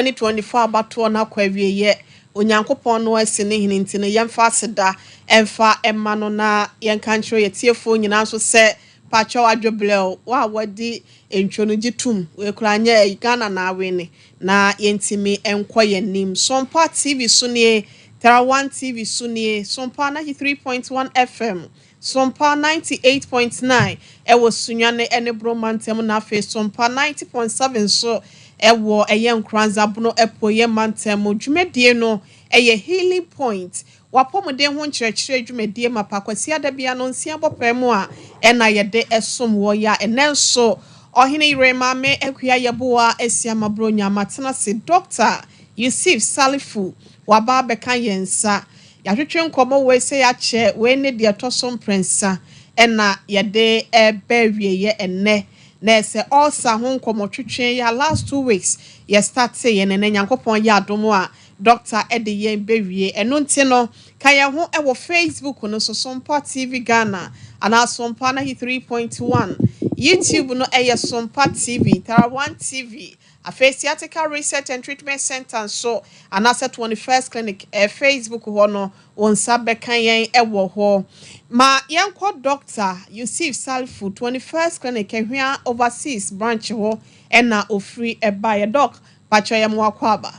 2024 abato na kwawie ye onyankopon no asine hininti no yemfa aseda emfa emma no na yenka nchiro yetiefo nyina so se pacho adwobleo wa wadi entwo no gitum we kuranye Ghana na awene na yentimi enko yanim Sompa TV sunie Tera 1 TV sunie Sompa 93.1 FM Sompa 98.9 ewo sunyane ene bromantem na fe Sompa 90.7 so ewo eye nkranza buno epo ye mantem dwumedie no eye healing point wapomode ho nkyerɛkyerɛ dwumedie mapakwasi adabia no nsia bopɛmu a ena yede esom wo ya enenso ohene irema me ekua yeboa esiama bronya matena se doctor Yusuf Salifu waba beka yensa yahwetwe nkomo we se ya che we ne de tosom prensa ena yede ebewie ye enne na se also ho nkomo twetwe ya last 2 weeks ye start say ye ne nyankopon ya adomo a doctor ede ye bewie eno nti no kaya ho ewo Facebook no so Sompa TV Ghana ana Sompa 3.1 YouTube no eye Sompa TV Tera 1 TV a Theatrical Research and Treatment Center so anasa 21st Clinic Facebook ho no onsa bekan yen ewo ho ma yanko doctor Yusuf Salifu 21st Clinic ehwia overseas branch ho ena ofri eba ye doc pacho ye mo akwaba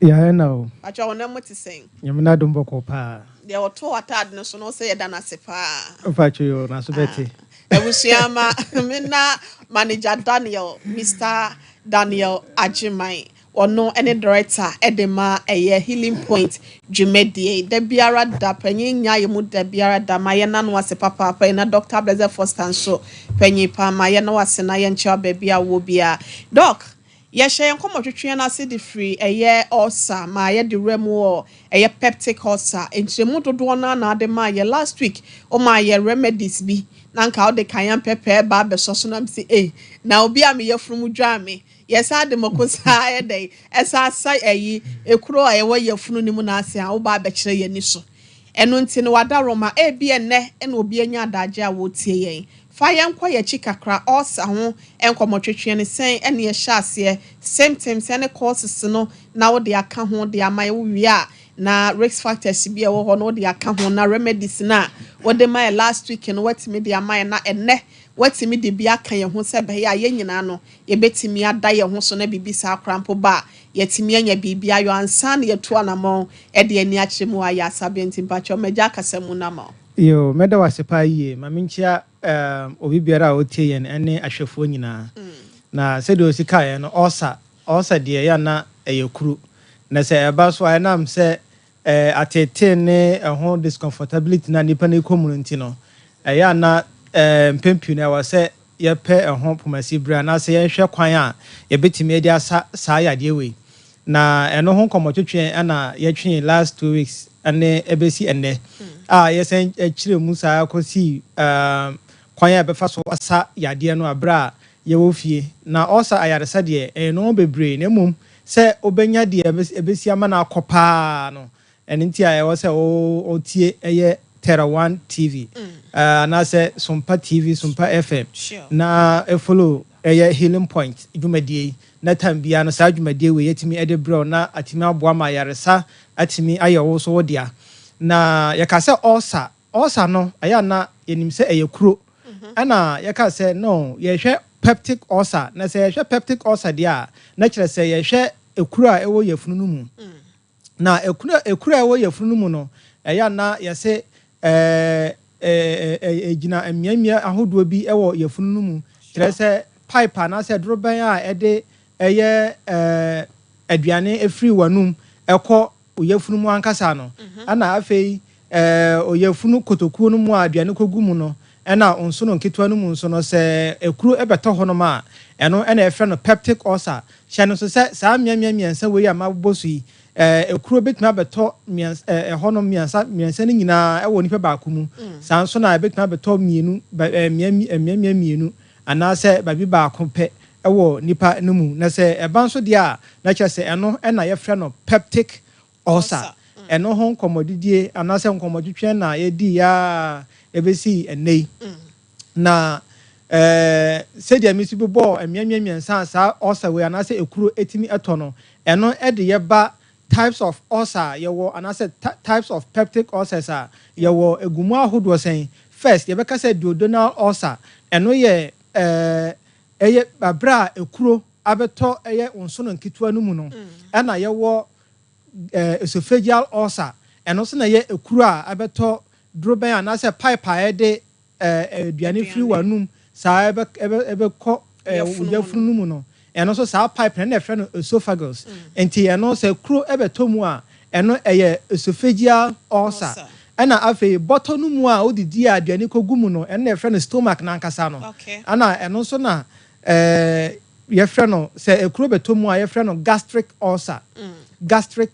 ya na pacho wona mo tisen nyamna dombo ko pa de oto atad no so no say da na sepa pacho yo na so beti ebusiama mina manager Daniel Mr. Daniel Ajimai ono ene director edema eye healing point dwumedie da biara da panyin nya yemu da biara da maye na no ase papa pa na Dr. Blaze Foster so panyin pa maye na wase na ye ncha ba bia wo bia doc ye hye enkomo twetwe na ase de free eye ulcer maye de remu eye peptic ulcer entremu dodo na ade maye last week o maye remedies bi nanka o de kan pepe ba be so so na msi na obi am ye frum dwame yes ade mokosa ye dey esa sai ayi ekuro a ye wo ye funu ni mu na ase a wo ba be kire ye ni so eno nti no wada roma bi enne na obi anya adaje a wo tie yen fa ye nkwa ye chikakra osa ho enkomotwetwe ne sen ene ye hyase symptoms ene causes no na wo de aka ho de amaye wo wi a na risk factors bi e wo ho no de aka ho na remedies na wo de my last week no watimi de amaye na enne watimi de bi aka ye ho se be ya ye nyina no ye betimi ada ye ho so na bibisa akrampo ba yetimi anya bibi ayo ansa na ye to anamon e de ani akyemu aya sabenti mpacho meja kasemu na ma yo meda wasepa yie maminchia obi biara otie yen ene ahwefo nyina na sede osika ye no osa de ya na eyekuru na se eba so ayam se atete ne ho discomfortability na nipa ne community no ya na mpempu na wase ye pe ho pomasi bra na se ye hwe kwan a ye betimi edi asa saa yade we na eno ho komotwetwe ana ye twen last 2 weeks ane ebesi enne yesen chire musa akosi kwan ya befa so asa yade no abra ye wo fie na osa ayaresa de eno bebre na mum se obenya de ebesi ama na akopa no enti aye wo se o tie eye Tera 1 TV na se Sompa TV Sompa FM na follow eye healing point dwumadie na tambia no sa dwumadie we yetimi ede bro na atimi aboa ma yaresa atimi ayewo so wodia na yakase ulcer no aya na yenim se eyekuro ana yakase no yehwe peptic ulcer na se yehwe peptic ulcer dia na kire se yehwe ekuro a ewo yefunu no mu na ekuro a ewo yefunu no mu no aya na yase gina emiamia ahodo bi ewo yefunu no mu kire se pipe na se droban a ede eye aduane efiri wanum ekọ oyefunu mu ankasa no ana afei oyefunu kotokuo no mu aduane kogu mu no ena onso no nketwa no mu nso no se ekuro ebeto ho no ma eno ena efre no peptic ulcer hye no so se saa miamiensa we ya mabosu yi ekuro betuma beto ho no miensa ni nyina ewo nipa ba akumu saa nso na betuma beto mienu mienu ana se babi ba akope ewo nipa no mu na se eba nso dia na kye se eno ena ye frɛ no peptic ulcer eno ho nkomodidie ana se nkomodwetwe na ye di ya ebesi enei na se dia misi bo emiamiensa saa ulcer we ana se ekuro etimi eto no eno e de yeba types of ulcer yewo and I said types of peptic ulcers yewo egumu ahodo sen first yebeka say duodenal ulcer eno ye eye babra ekuro abeto eye onsono nkitwa no mu no na yewo esophageal ulcer eno so na ye ekuro abeto droben and I said pipe de aduane firi wanum saa ebe ko ujafunu no mu no eno so saa pipe na efre no esophagus enti eno se kuro ebeto mu eno eye esophageal ulcer ana afi bottom no mu odidi aduane kogu mu no eno efre no stomach na nkasa no ana eno so na yefre no se ekuro beto mu yefre no gastric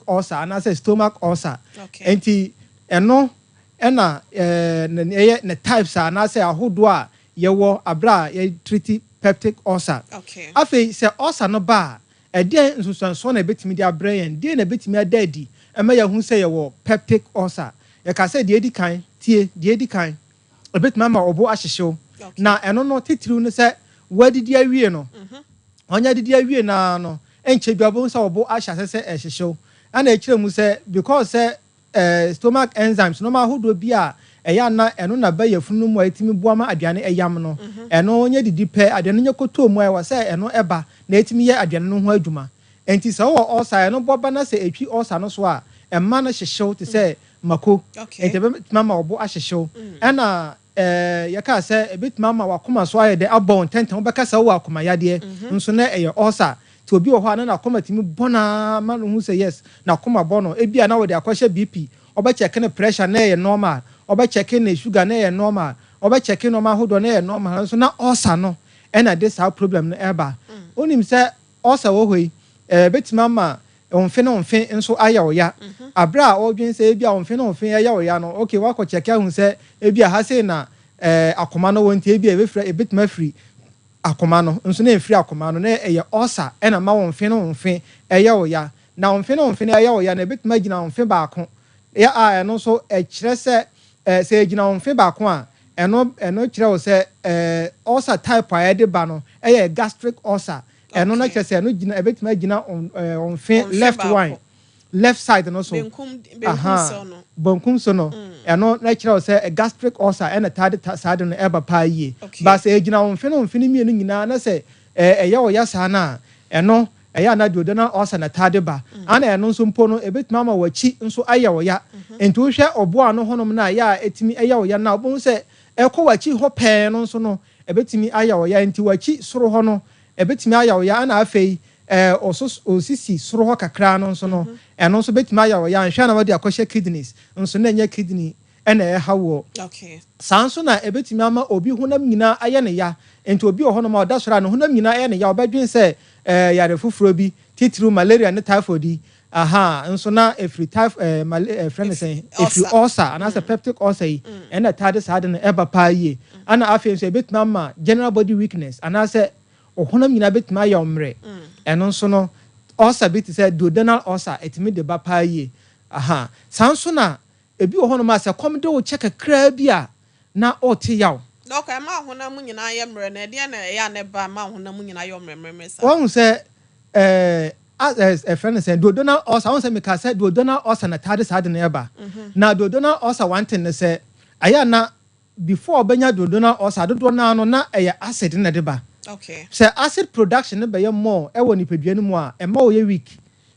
ulcer ana se stomach ulcer enti eno ena ne types na se ahodo yewo abra ye treat peptic ulcer afi se ulcer no ba ede nsusanso na betimi di abra yen de na betimi adadi ema ya hu se yewo peptic ulcer ye ka se de edi kan tie de edi kan betimi ma obo ahyehyew na eno no titiriw no se wadidi awie no onya didi awie na no enche biabo se obo ahya se ehyehyew ana ekire mu se because se stomach enzymes no ma hodo bia eya na eno na ba yafunu mu atimi boama aduane eyam no eno onye didi pe aduane nya koto mu ewa se eno eba na atimi ye aduane no ho adwuma enti se wo osa eno boba na se etwi osa no so a emma na hyehyew te se mako enti be mama obo ahyehyew ena yaka se ebitima ma wakoma so aye de abon tenten obeka se wo akoma yade nso na eye osa ti obi wo ho na akoma timi bona ma no hu se yes na akoma bono ebia na wo de akwahye bp oba check ne pressure na eye normal oba check ne sugar na eye normal oba check no ma hodo na eye normal nso na osa no ena this how problem no eba onim se osa wo hoi betima ma onfe na onfe nso aya oya abra odwen se ebia onfe na onfe aya oya no okay wako check ahun se ebia ha se na akoma no wonte ebia ebefra ebetima free akoma no nso na efiri akoma no na eye osa ena ma onfe na onfe aya oya na onfe na onfe aya oya na ebetima gina onfe baako ya eno so ekire se se gina onfe baako a eno kire wo se ulcer type a de ba no eye gastric ulcer eno na kire se eno gina ebetima gina onfe left side no so bonkum so no eno na kire wo se gastric ulcer ena tade side no eba pa yie ba se gina onfe no onfe ni mienu nyina na se eye wo ya sa na eno eya na duodenal ulcer na tade ba ana eno nso mpo no ebetima ma wachi nso aya wo ya enti wo hwe obo ano honom na ya etimi aya wo ya na obo se ekọ wachi ho pe no nso no ebetimi aya wo ya enti wachi soro ho no ebetimi aya wo ya ana afei osisi soro ho kakra no nso no eno nso betimi aya wo ya nhwa na wode akwahye kidneys nso na nya kidney ena hawo sanso na ebetimi ama obi honam nyina aya ne ya enti obi ho no ma odasora no honam nyina aya ne ya obadwen se yare fufuro bi titru malaria ne typhoid nso na efri friend say efri ulcer ana se peptic ulcer ena tade sade no eba pa yie ana afei so ebetuma ma general body weakness ana se ohonam nyina betuma ya omre eno nso no ulcer bit say duodenal ulcer etimi de ba pa yie sanso na ebi ohonam ase komde wo check kra bia na ote yaw okay ma honam nyina ya mre na de na ya ne ba ma honam nyina ya omre sa won se as a friend said duodenal ulcer won se me ka say duodenal ulcer na tade sade na eba na duodenal ulcer one thing ne say aya na before benya duodenal ulcer dodo na no na eye acid na de ba okay say acid production ne be ye more e wo nipadua no mu a e ma wo ye weak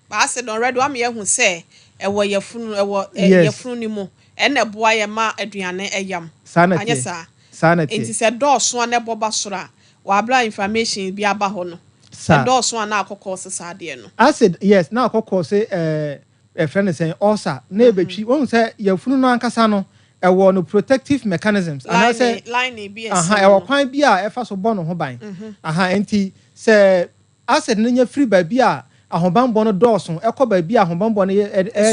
ba acid already wa me ye hu say e wo yefunu yefunu ni mu e na boa ye ma aduane eyam anya sa sanity enti se dɔɔso na boba sora wa bla information bi aba ho no dɔɔso na akɔkɔ se sade no acid yes na akɔkɔ se a friend say ulcer na ebetwi won say yefunu no ankasa no e wo no protective mechanisms and I say line bi e wo kwan bi a e fa so bɔ no ho ban enti se acid no nya free ba bi a ahobambo no dɔɔso ekɔ ba bi ahobambo no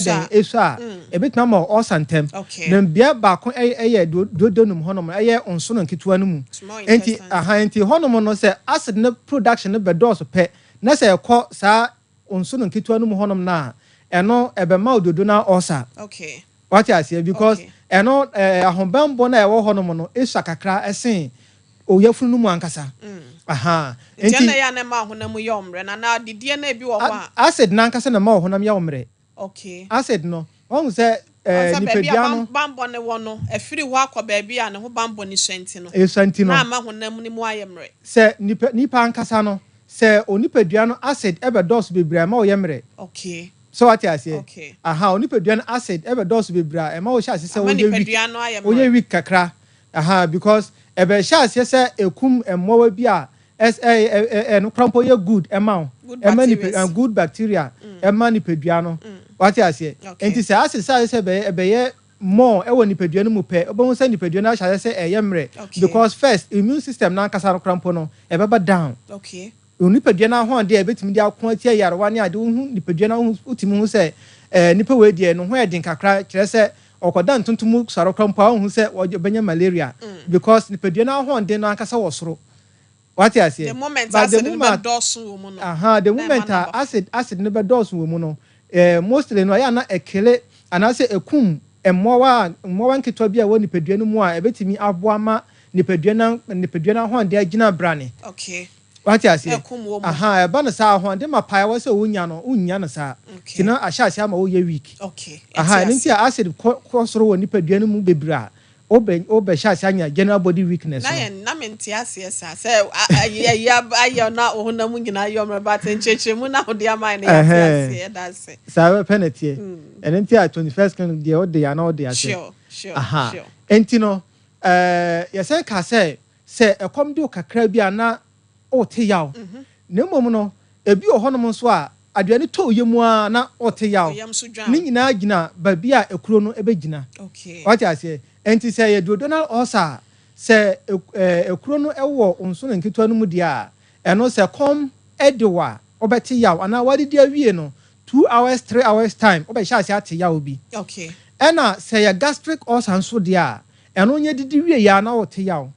den esu a ebetuma ma ulcer ntem na bia ba ko eye dodonum honom eye onso no nketewa no mu enti enti honom no se acid no production no be dɔɔso pe na se ekɔ saa onso no nketewa no mu honom na eno ebe ma dodona ulcer okay what I say because eno ahobambo na ewo honom no esu akakra esen oyafunu no mu ankasa aha enti na ya na ma honam yomre na didie na bi wo ho a acid na nkasa na ma honam yomre okay acid no won say nipadua no bambo ne wo no afiri ho akwa bia ne ho bambo ni swanti no na ma honam ni mu ayemre say nipa nkasa no say onipadua no acid ebe dose bebre ma wo yemre okay so what you say okay aha onipadua no acid ebe dose bebre ma wo sha say wo ye weak kakra aha because ebe sha say ekum emmowa bi a no crampo ye good emma good bacteria emma nipadua no what you say enti say acid say ebe ye more e woni nipadua no mu pe obon say nipadua no sha say eyemre because first immune system na nkasa no crampo no ebe down okay nipadua na ho ade ebetimi dia ko atia yarewa ne ade hu nipadua na hu utimi hu say nipa we die no ho edin kakra kire say okoda ntontom saro krampa hu say obenya malaria because nipadua na ho ade no ankasa wo soro what you say the moment acid ne dose wo mu no aha the moment acid ne be dose wo mu no mostly no ya na ekele ana say ekum emmowa nketwa bia wo nipadua no mu a ebetimi aboa ma nipadua na ho ade agina brane okay what you say aha eba na sa ho ande mapai wo say unya na sa kina ahya ama wo ye weak okay aha nti acid soro wo nipadua no mu bebra obe sha anya general body weakness na menti ase sa say ya na ohunam nyina yomre but ncheche mu na ode amai na ya ase da se sa penalty nti 21st kan dia ode ya na ode ase sure aha enti no ya say ka say ekom de kakra bi ana o te yaw na mmom no ebi ohonom nso a aduane to yemu a na o te yaw ni nyina gina ba bia ekuro no ebegina okay what you say enti say Donald Osa say ekuro no ewo onso na nkitwa no mu dia eno say kom edewa obeti yaw ana wadi dia wie no 2 hours 3 hours time obehya ase ate yaw bi okay ena say gastric ulcer nso dia eno nye didi wie ya na o te yaw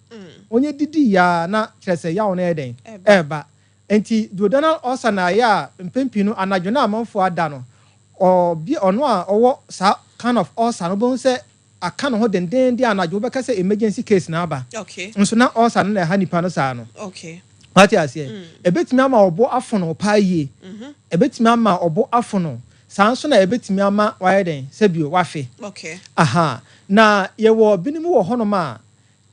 onye didi ya na kyerese yaw na eden eba enti Donald Osa na ya mpempi no anadwo na amanfo ada no obi ono a owo sa kind of ulcer no bon say aka no ho denden dia anadwo beka say emergency case na aba okay nso na ulcer no na ha nipa no sa no okay what you say ebetimi ama obo afono pa yie ebetimi ama obo afono sanso na ebetimi ama wayeden sebio wafe okay aha na ye wo binim wo hono ma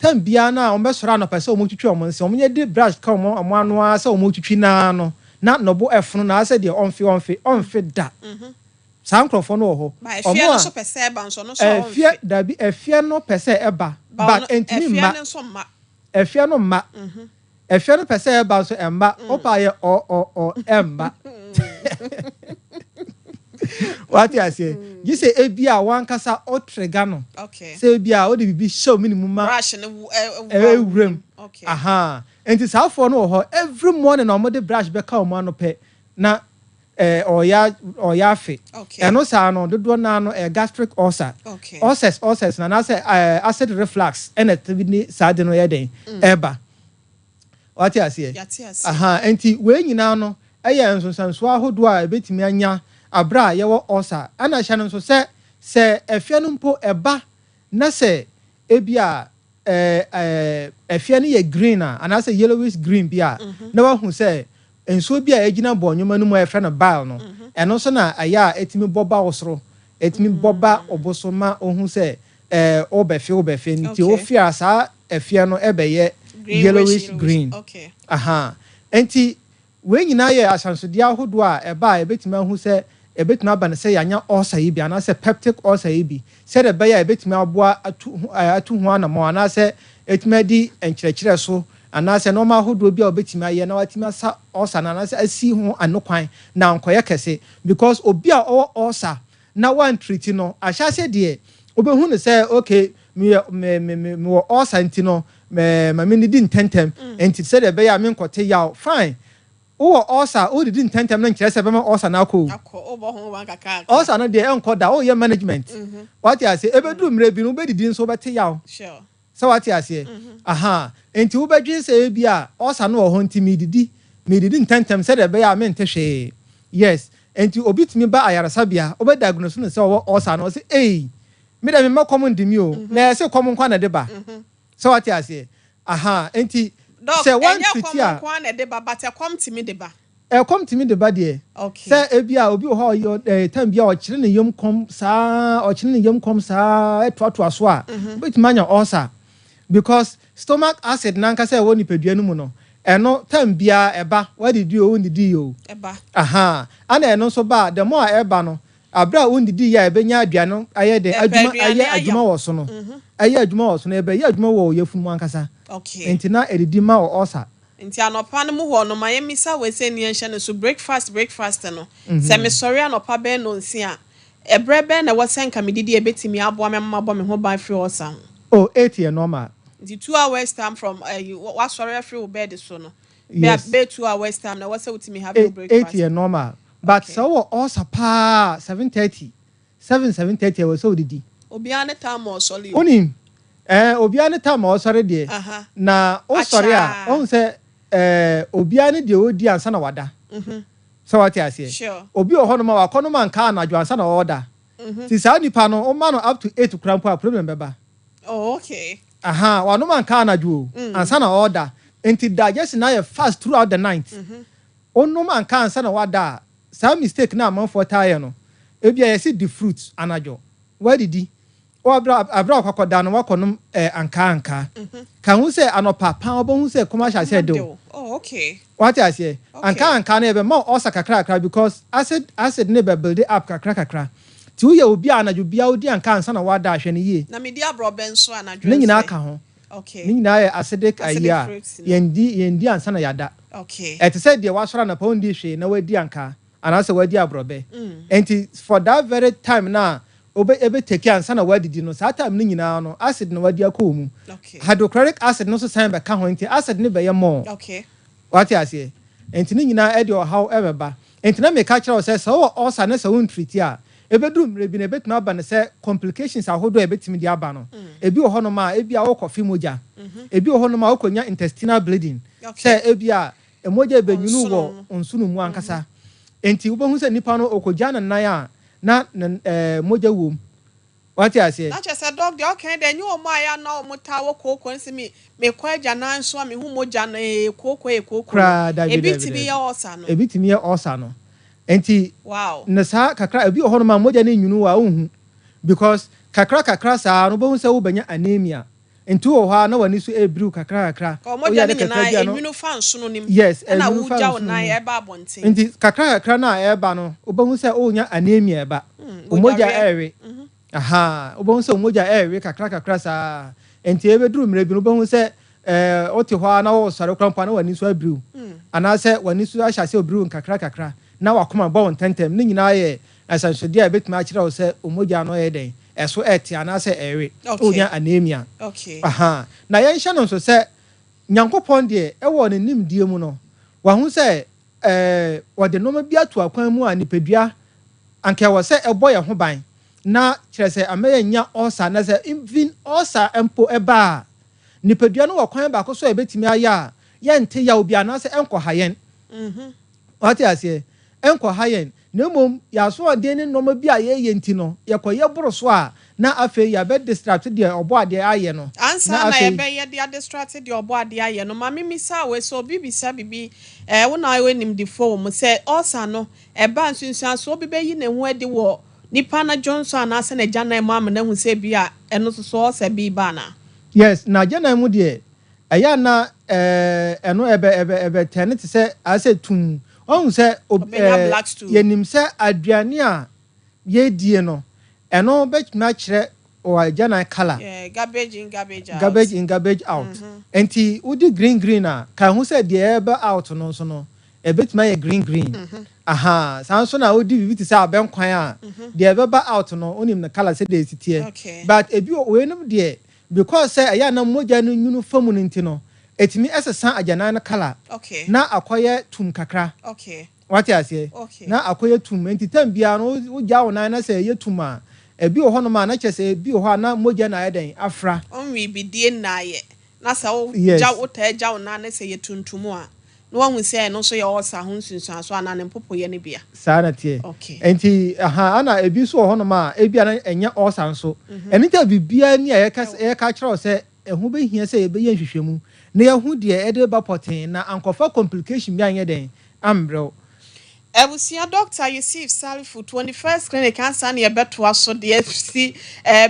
tambia na ombesora no pese omotwitwi omonse omonye di brush ka omo anu asa omotwitwi na no na nobo efono na asa de onfe da sankrofo no ho omo no so pese eba nso no so efie dabi efie no pese eba but entimi ma efie no ma efie no pese eba so emba opa ye o emba what you say you say ebia wan kasa o trigger no okay say ebia o de bibi show minimum ma brush no okay aha enti safo no ho every morning o mo de brush be ka o ma no pe na oya fe eno sa no dodo na no gastric ulcer okay ulcers na say acid reflux and ni sa de no ye den eba what you say aha enti we nyina no eye nsonsanso ahodo a ebetimi anya abra ye wo ulcer ana hya no so se efia no mpo eba na se ebia efia no ye green ana se yellowish green bia na wa hu se enso bia egina bonyoma no mu efia no bile no eno so na aya etimi boba osoro etimi boba obosoma ohun se obefe nti ofia sa efia no ebeye yellowish green okay aha enti we nyina ye asansode ahodo a eba ebetimi ahu se ebetimi aba se yanya ulcer yi bi ana se peptic ulcer yi bi se de beya ebetimi aboa atu ho ana mo ana se etimi di enkyerɛkyerɛ so ana se normal ahodo bi a obetimi aye na watimi asa ulcer na ana se asi ho anokwan na nkoye kese because obi a ulcer na one treat no ahya se de obehu ne se okay me ulcer enti no me ni di ntentem enti se de beya me nkote yaw fine o ulcer o didn't tentem na nkyerɛ sɛ bɛma ulcer na akɔ obo ho wan kaka ulcer no de enko da o ye management what you say ebedu mre bi no bedidi nso bɛte yaw sure so what you say aha enti wo bedwi sɛ bi a ulcer no ho nti me didi ntentem sɛ de bɛya me nte hwe yes enti obi timi ba ayarasa bia o be diagnose no sɛ o ulcer no sɛ me da me makom ndimi o na sɛ kom nkwa na de ba so what you say aha enti Dog, say one enya treat ya kwa na de ba but come to me de ba. come to me the body Okay. say ebia obi ho yo time bia o kire ne yam kom saa o kire ne yam kom saa to aso a bit manya ulcer because stomach acid nanka say woni padua no mu no eno time bia eba what did you woni di yo Eba. aha ana eno so ba the more eba no abra woni di ya ebenya aduano aye den adwuma wo so no aye adwuma wo so no ebe ya adwuma wo yefunu ankasa Okay. entina edidi ma wo ulcer Nti anopa no mu ho no maye misa we se ni enhye no so breakfast no se me sorry anopa be no nsia ebre be na wosenka medidi ebetimi aboa me mabọ me ho ban free osa oh 8 year normal the 2 hours time from what sorry free bed so no yes. be 2 hours time na wose utimi have no breakfast 8 year normal but okay. So ulcer pa 7:30 was so didi obi an time o sorry onim obi an time o sorry de na o sorry a on say obi an de odi ansa na wada so what you say sure obi o hono ma wakono man ka na adwo ansa na order ti sa nipa no o ma no up to 8 krampo problem beba oh okay wano man ka na adwo ansa na order enti digestion na ye fast throughout the night ono man ka ansa na wada some mistake na man for tire no ebia ye see the fruits anajo where did he o abra kwakoda no wakonom anka kan hu say anopa pan obo hu say commercial say do oh okay what I say anka na ebe more osa kakra because acid ne be build up kakra ti wo ye obi anajo bia odi anka ansa na wada ahwe ne ye na media bro ben so anajo ne nyina aka ho okay ne nyina ye acidic ayia yendi ansa na yada okay et say de wasora na pound di hwe na wadi anka anasa wadi abrobe enti for that very time na ebe take ansa na wadi di no sa time ne nyina no acid na wadi akọ mu okay hydrochloric acid no so sign be ka ho enti acid ne be ye more okay what I say enti ne nyina e de how ebeba enti na me ka kira say so ulcer na so treat ya ebedu mrebi na betuma aba ne say complications ahodo ebetimi di aba no ebi wo hono ma ebi a wo kofi moja ebi wo hono ma wo konya intestinal bleeding say ebi a emoja ebenyunu wo onsunu mu ankasa enti wo behu say nipa no okogya nan a na moja wom what I say na chese dog de okay then you ma ya na o muta wo kokko nsi me kwaja nan so me hu moja na kokko ebi tibi ya osa no ebi timi ya osa no enti wow na sa kakra ebi ohono ma moja na nyunu wa unhu because kakra sa no behu say wo banya anemia enti wo ha na wani so ebru kakra o moja ni na enyunu fa nso no nim yes na wo ja wo na e ba bonten enti kakra na e ba no wo behu say o nya anemia e ba o moja ewe wo behu say o moja ewe kakra sa enti ebedru mre bi no behu say o ti ho na wo sare krampa na wani so ebru ana say wani so ahya say obru kakra na wakoma ba won tentem ni nyina ye asansode a betuma akira wo say omoja no ye den eso eti ana say ewe onya anemia okay na ye hye no so say nyankopon de e wo ne nimdie mu no wa hu say wo de no ma bi atu akwan mu a nipadua anka wo say ebo ye ho ban na kire say amaya nya ulcer na say even ulcer empo eba nipadua no wakwan ba ko so e betimi aya ye nte ya obi ana say enko hayen what I say enko hayen na mom ya so ade ne no ma bi aye nti no ye koye boro so a na afa ya be distracted de obo ade aye no ansa na ye be ye de distracted de obo ade aye no mama mi sa we so bibisa bibi wo na we nim di form say osa no e ba nsunsun so bi be yi ne ho ade wo nipa na Johnson na ase na jana mu am na hu se bi a eno so osa bi ba na yes na jana mu de aya na eno ebe tenete se ase tum on say yenim say aduane a ye die no eno betuma kire o ajana color garbage in garbage out enti udi green a kan hu say de ebe out no so no e betuma ye green san so na udi bibi ti say abenkwan a de ebe ba out no onim na color say de sitie but ebi we nim de because say aya na moja no nyunu famu nti no etimi esesa ajana na color na akoye tum kakra what I say na akoye tum enti tambia no ugya wona na say ye tum a ebi wo hono ma na chese ebi wo ho na moja na yeden afra onwi bidie na ye na sa wo ja wo ta ja wona na say ye tuntum a no wan say no so ye osa ho nsunsun so ana ne popo ye ne bia sana tie enti ana ebi so wo hono ma ebi ana enya osa nso eni ta bibia ni ye ka kira say ehu be hia say ebe ye nhwehwemu na yahu de e de ba poten na ankofa complication bi anye den ambrɛ Ebusia doctor Yusuf Salifu 21st clinic ansa na yebeto aso de FC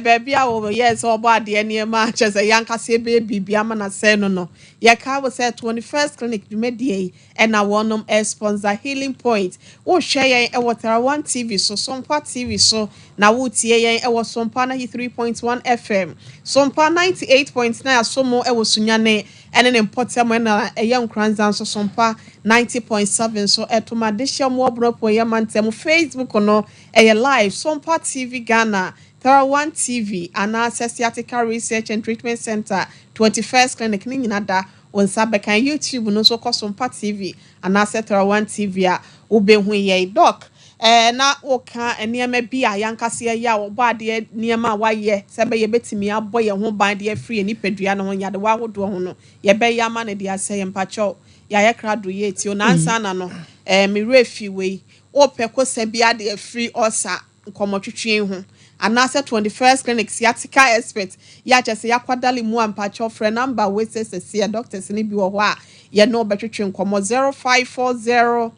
baby a wo yes obo ade ne ma chese yankase be bibia ma na se no ye ka wo say 21st clinic dwumedie e na wonom sponsor healing point wo hwe yen e water one TV so Sompa TV so na wo tie yen e wo Sompa 93.1 FM Sompa 98.9 asomo e wo sunyane ene ne mpotem na eye nkranza so Sompa 90.7 so etomadesha mo obropo ye mantem Facebook no live Sompa TV Ghana One TV and Asiatica Research and Treatment Center 21st clinic ni nyina da on sabekan YouTube no so Sompa TV and One TV a ubehu ye doc na woka enema bi a yankase ya obade niema waye sebe ye betimi aboye ho ban de free ni pedua no ho yade wa hodo ho no ye be yama ne de aseye mpacho ya ye krado ye ti o nansa na no me refi we o peko sebia de free osa nkomotwetwe ho anase 21st clinic sciatica expert ya chese yakwadali mu ampacho frɛ number we sese doctors ni bi wo ho a ye no betwetwe nkomo 0540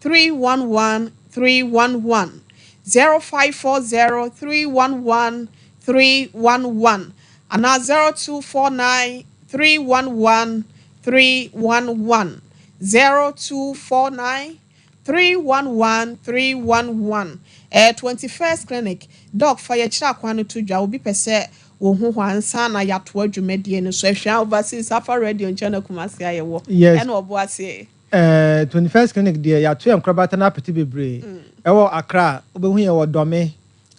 311 311 0540 311 311 and 0249 311 311 0249 311 311 21st clinic doc fire chira kwano to dwa obi pese wo hu hwansa na yato adwumadie no so ahwa overseas safa radio channel kumase ayewo ene obo ase 21st clinic de ya to enkrabata na apete bebre ewo Accra obehu ye wo Dome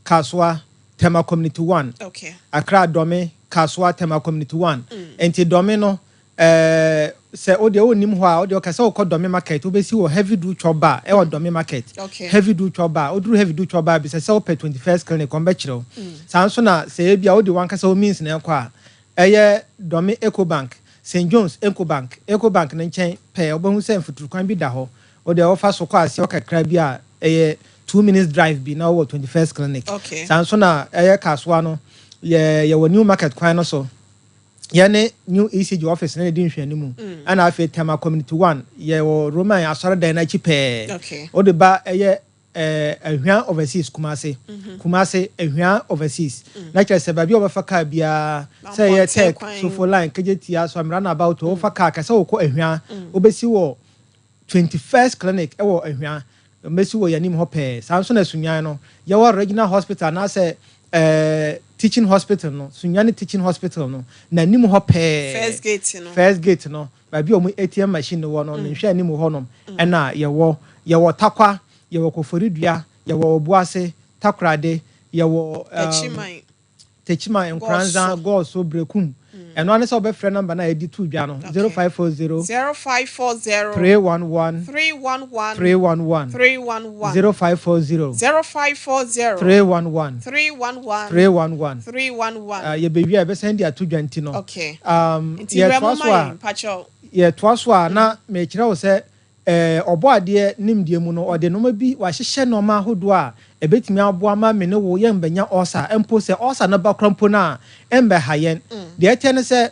Kaswa Tema Community 1 okay Accra Dome Kaswa Tema Community 1 enti Dome no se ode onim ho a ode okasa wo Dome market obesi wo heavy do choba ewo Dome market okay heavy do choba oduru heavy do choba bi se wo pe 21st clinic on be kire sanso na se bia ode wan kasa wo means na ekwa eye Dome Ecobank St. John's Ecobank na nchen pe obahu se mfuturu kwan bi da ho o de ofa so kwa ase okakra bi a 2 minutes drive bi na wo 21st clinic okay sanso na kaswa no ye wo new market kwan no so ye ne new ECG office na di nhwani mu ana afi Tema Community 1 ye wo Roman asore dan na chi pe okay o de ba ahwan overseas kumase ahwan overseas na kire se ba bi obafa ka bia say ye tech so for line kejetia so amra na about o fa ka se wo ko ahwan obesi wo 21st clinic e wo ahwan obesi wo yanim ho pe sanso na sunyan no ye wo regional hospital na say teaching hospital no sunyane teaching hospital no na nim ho pe first gate no ba bi o mu ATM machine no no nhwe anim ho no e na ye wo takwa yewo koforidua yewo obuase takrade yewo techiman nkranza go so brekum eno ane se obefre number na edi tu dwa no 0540 311 311 0540 311 ye bewia be send dia tu dwa nti no okay ye twaso na me kire wo se obo ade nimdie mu no ode no ma bi wa hyehye no ma hodo a ebetimi aboa ma me ne wo ye mbanya osa empo se osa na bakrampo na embe hayen de etene se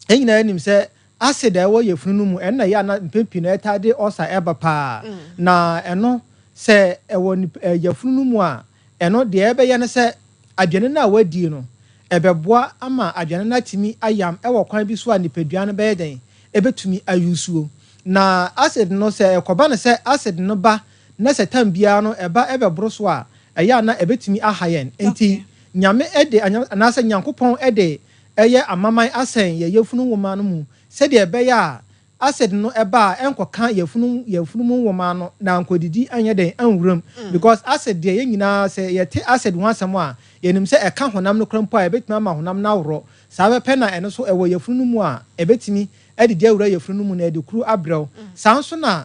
enyina anim se acid e wo yefunu mu enna ya na mpempi na etade osa eba pa na eno se ewo yefunu mu a eno de ebe ye ne se adwene na wadi no ebeboa ama adwene na timi ayam ewo kwan bi so a nipadua no be den ebetumi ayusuo na acid no se ekoba ne se acid no ba na se tambia no eba ebebro so a eya na ebetumi ahayen enti nyame ede na se nyankopon ede eye amaman asen ye yefunu woma no mu se de ebeya acid no eba enkoka yefunu mu woma no na ankodidi anye den anwuram because acid de ye nyina se ye te acid ho asem a yenim se eka honam no krampo a ebetumi ama honam na woro sa be pe na eno so ewo yefunu mu a ebetumi edidi awura yefunu mu na edikuru abrew sanso na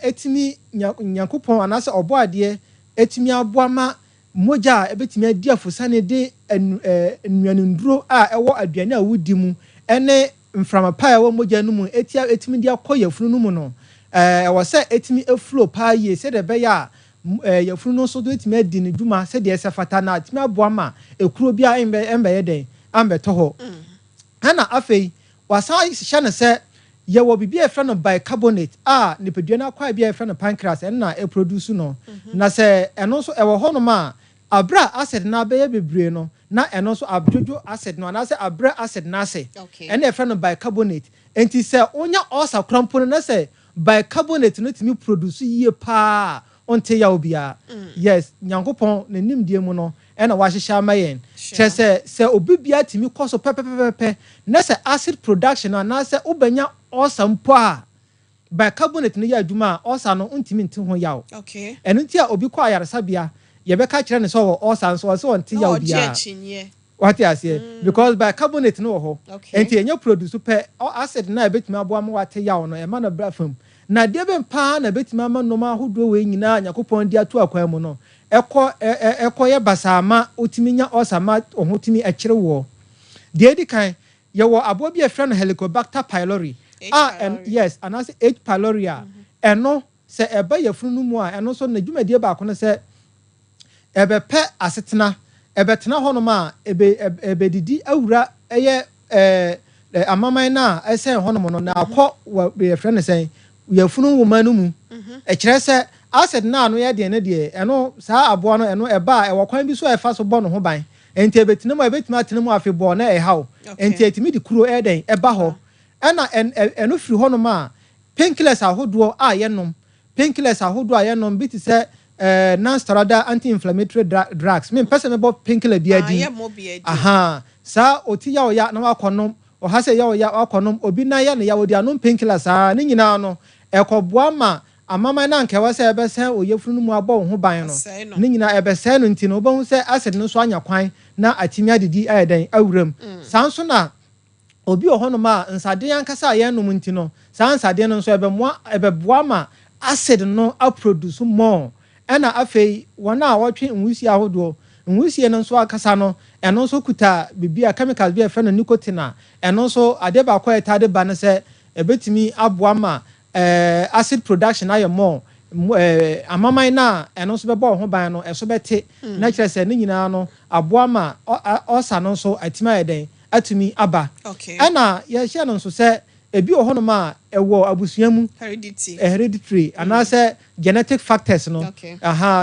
etimi nyankopon anase obo ade etimi aboama moja ebetimi adi afusane de nnuanunduro a ewo aduane a wudi mu ene mframa pa ewo moja no mu etimi di akọ yefunu mu no ewo se etimi eflow pa ye se de be ya yefunu no so do etimi adi ne duma se de esafata na etimi aboama ekuro bia embe ye den ambe to ho ana afei wasa hye no se ye wo bibia efra no bicarbonate nipadua na kwa bia efra no pancreas na e produce no na se eno so e wo ho no ma abra acid na be ye bebre no na eno so abjojo acid no na se abra acid na se ena efra no bicarbonate enti se onya osa krampo no na se bicarbonate no timi produce yie pa onte ya obia yes nyankopon ne nimdie mu no ena wa hyehyɛ amayen che se obibia timi koso pepepepe na se acid production na se ubenya osa mpo a bicarbonate no ya adwuma osa no ntimi nte ho yawo eno nti a obi kwa yaresabia ye beka kire ne so wo osa nso so onte yawo bia what you say because bicarbonate no ho enti enye produce pe acid na ebetimi aboa mo wate yawo no e ma na bra fam na de be mpa na betimi ama no ma hodo we nyina yakopon di ato akwan mu no ekoye basama otimi nya osama ohotimi akire wo de edi kan ye wo abo bi efra no Helicobacter pylori and yes and as H pylori eno se eba yafunu no mu a eno so na dwumadie ba ko no se ebe pe asetena ebe tena hono ma ebe didi awura eye amaman na ese hono mo no na akọ we efra no sen yafunu wo manu mu e kire se acid na no ye de ne de eno saa abo no eno eba e wokwan bi so efa so bo no ho ban enti ebetina mo ebetima atena mu afi bo na e haw enti etimi di kuro eden eba ho ena eno firi ho no ma painkillers ahodo yenom painkillers ahodo yenom bi ti se non-steroidal anti-inflammatory drugs me person me bo painkiller bi adi sa oti ya oya na wakonom o ha se ya oya wakonom obi na ya na ya wodi anom painkillers ne nyina no ekoboa ma amama na nke wase ebese oyefunu no mu abo ho ban no ne nyina ebese no nti no obo se acid no so anya kwan na atimi adidi ayeden awuram sanso na obi ohono ma nsade ankasa ayenom nti no san nsade no so ebeboa ma acid no a produce more ena afei wona wotwe nwusi ahodo nwusi no so akasa no eno so kuta bibia chemicals bi efe no nicotine eno so ade ba kwa etade ba no se ebetimi aboa ma acid production aye more amaman na eno so bebo ho ban no eso bete na kire se ne nyina no aboa ma osa no so atima yeden atumi aba ena ye hye no so se ebi ohono ma ewo abusuamu hereditary anase genetic factors no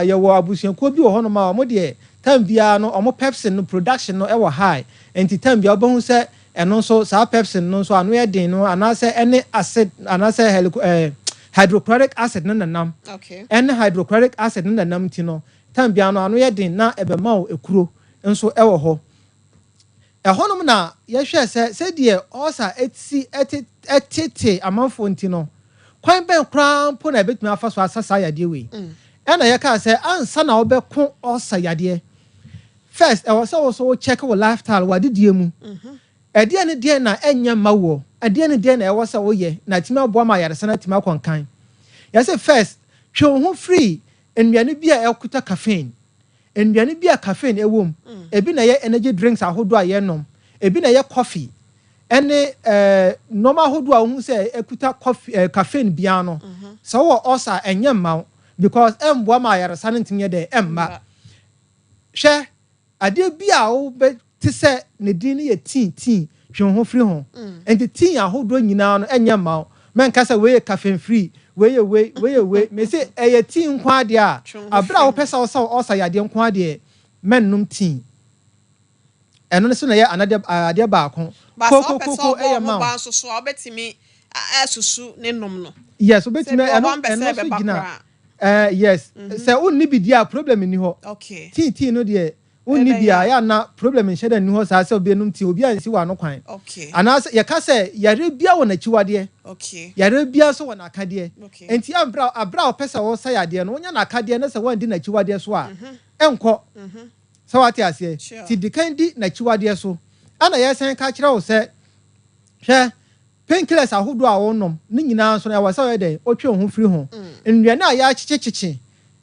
ye wo abusuanko bi ohono ma omo de tambia no omo pepsin no production no ewo high enti tambia obahu se eno so sa pepsin no so anu ye den no anase any acid anase hydrochloric acid no nanam any hydrochloric acid no nanam ti no tambia no anu ye den na ebema o ekuro nso ewo ho ehonum na ye hwe se de osa etete amanfo nti no kwan ben krampo na betumi afa so asasa yade we na ye ka se ansa na obeko osa yade first so check your lifestyle wadidie mu ade ne de na enya mawo ade ne de na ewo se wo ye na timi aboa ma yaresa na timi akonkan ye say first twe ho free enduane bi a ekuta caffeine enduane bi a caffeine ewom ebi na ye energy drinks ahodo a ye nom ebi na ye coffee ene normal ahodo a hu se ekuta coffee caffeine bia no so wo osa enye mawo because emboa ma yaresa na timi ye de emma hwe ade bi a wo be ti se ne din ye tin twe ho free ho enti tin ahodo nyina no enye mawo men ka se we caffeine free we me say eye tin kwa de a abra wo pesa wo osa yade kwa de men num tin eno ne so na ye ade ba ko koko eye ma ba so so obetimi asusu ne nom no yes obetimi eno so gina yes say unni bi dia problem ni ho okay tin no de unni bia ya na problem nheda ni ho sa se obi enum tin obi ansi wa no kwan okay ana ye ka se yare bia wo na chiwade okay yare bia so wo na akade enti abra opesa wo sa yade no wonya na akade na se wo ndi na chiwade so a enko so what you say ti dikandi na chiwade so ana ye sen ka kire wo se hwe painkillers ahodo a wo nom ni nyina so na wa sa we den otwe ho free ho nduane a ya chichichichi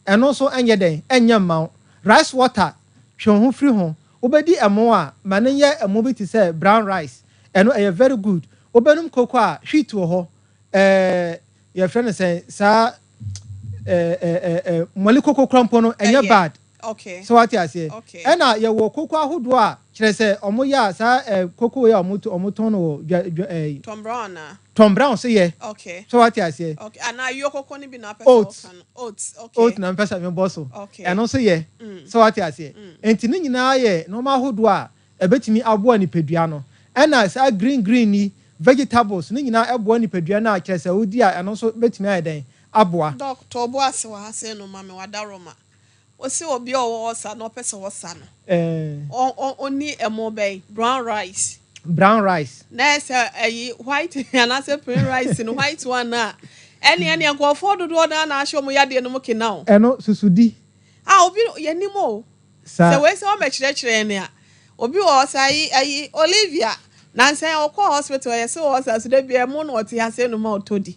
eno so enye den enye ma rice water twe ho free ho obedi emo a mane ye emo bi ti say brown rice eno very good obenum koko a hwit wo ho your friend say sa moli koko krampo no enye bad okay so what you say ena ye wo koko ahodo a kyerɛ sɛ ɔmo yɛ sa koko yɛ ɔmo tɔn no Tom Brown so yɛ okay so what ase okay ana yo koko ni bi na oats okay oats na mpesa me boss ɛno so yɛ so what ase enti ne nyinaa yɛ no ma hodo a ebetimi aboa nipadua no ɛna sa green ni vegetables ne nyinaa ɛboa nipadua na kyerɛ sɛ odi a ɛno so betimi ayɛ den aboa doctor obo ase wa ha se no ma me wadaroma osi obi owo osa no pese wosa no oni emo bay brown rice na say white and I say plain rice no white one na any go for do na na ahwe mo yade no mo kina o eno susudi obi yanimo say we say o me kire ne a obi o say ayi Olivia na say o call hospital yes o say so da bia mo no ote ase no ma otodi